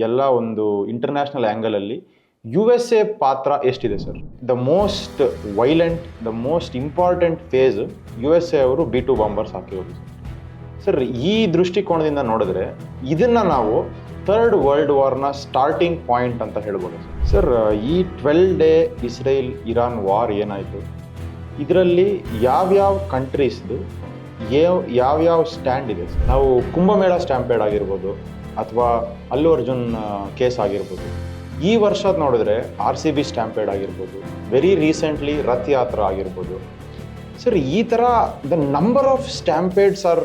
ಎಲ್ಲ ಒಂದು ಇಂಟರ್ನ್ಯಾಷನಲ್ ಆ್ಯಂಗಲಲ್ಲಿ ಯು ಎಸ್ ಎ ಪಾತ್ರ ಎಷ್ಟಿದೆ sir? The most violent, the most important phase U S A ಅವರು B2 ಬಾಂಬರ್ಸ್ ಹಾಕಿರೋದು ಸರ್. ಈ ದೃಷ್ಟಿಕೋನದಿಂದ ನೋಡಿದ್ರೆ ಇದನ್ನು ನಾವು ಥರ್ಡ್ ವರ್ಲ್ಡ್ ವಾರ್ನ ಸ್ಟಾರ್ಟಿಂಗ್ ಪಾಯಿಂಟ್ ಅಂತ ಹೇಳ್ಬೋದು ಸರ್. ಈ 12 ಡೇ ಇಸ್ರೇಲ್ ಇರಾನ್ ವಾರ್ ಏನಾಯಿತು, ಇದರಲ್ಲಿ ಯಾವ್ಯಾವ ಕಂಟ್ರೀಸ್ದು ಯಾವ್ಯಾವ ಸ್ಟ್ಯಾಂಡ್ ಇದೆ ಸರ್? ನಾವು ಕುಂಭಮೇಳ ಸ್ಟ್ಯಾಂಪೇಡ್ ಆಗಿರ್ಬೋದು ಅಥವಾ ಅಲ್ಲು ಅರ್ಜುನ್ ಕೇಸ್ ಆಗಿರ್ಬೋದು, ಈ ವರ್ಷದ ನೋಡಿದ್ರೆ RCB ಸ್ಟ್ಯಾಂಪೇಡ್ ಆಗಿರ್ಬೋದು, ವೆರಿ ರೀಸೆಂಟ್ಲಿ ರಥ್ ಯಾತ್ರಾ ಆಗಿರ್ಬೋದು ಸರ್. ಈ ಥರ the number of stampedes are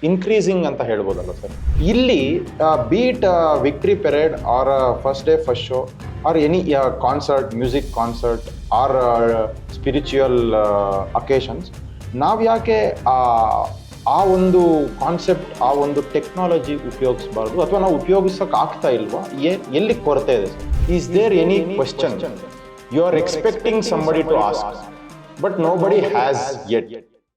increasing ಅಂತ ಹೇಳ್ಬೋದಲ್ಲ ಸರ್. ಇಲ್ಲಿ be it victory parade or first day first show or any concert, music concert or spiritual occasions, ನಾವು ಯಾಕೆ ಆ ಒಂದು ಕಾನ್ಸೆಪ್ಟ್, ಆ ಒಂದು ಟೆಕ್ನಾಲಜಿ ಉಪಯೋಗಿಸಬಾರ್ದು ಅಥವಾ ನಾವು ಉಪಯೋಗಿಸೋಕೆ ಆಗ್ತಾ ಇಲ್ವಾ? ಎಲ್ಲಿ ಕೊರತೆ ಇದೆ sir? Is there any question you are expecting somebody to ask but nobody has yet?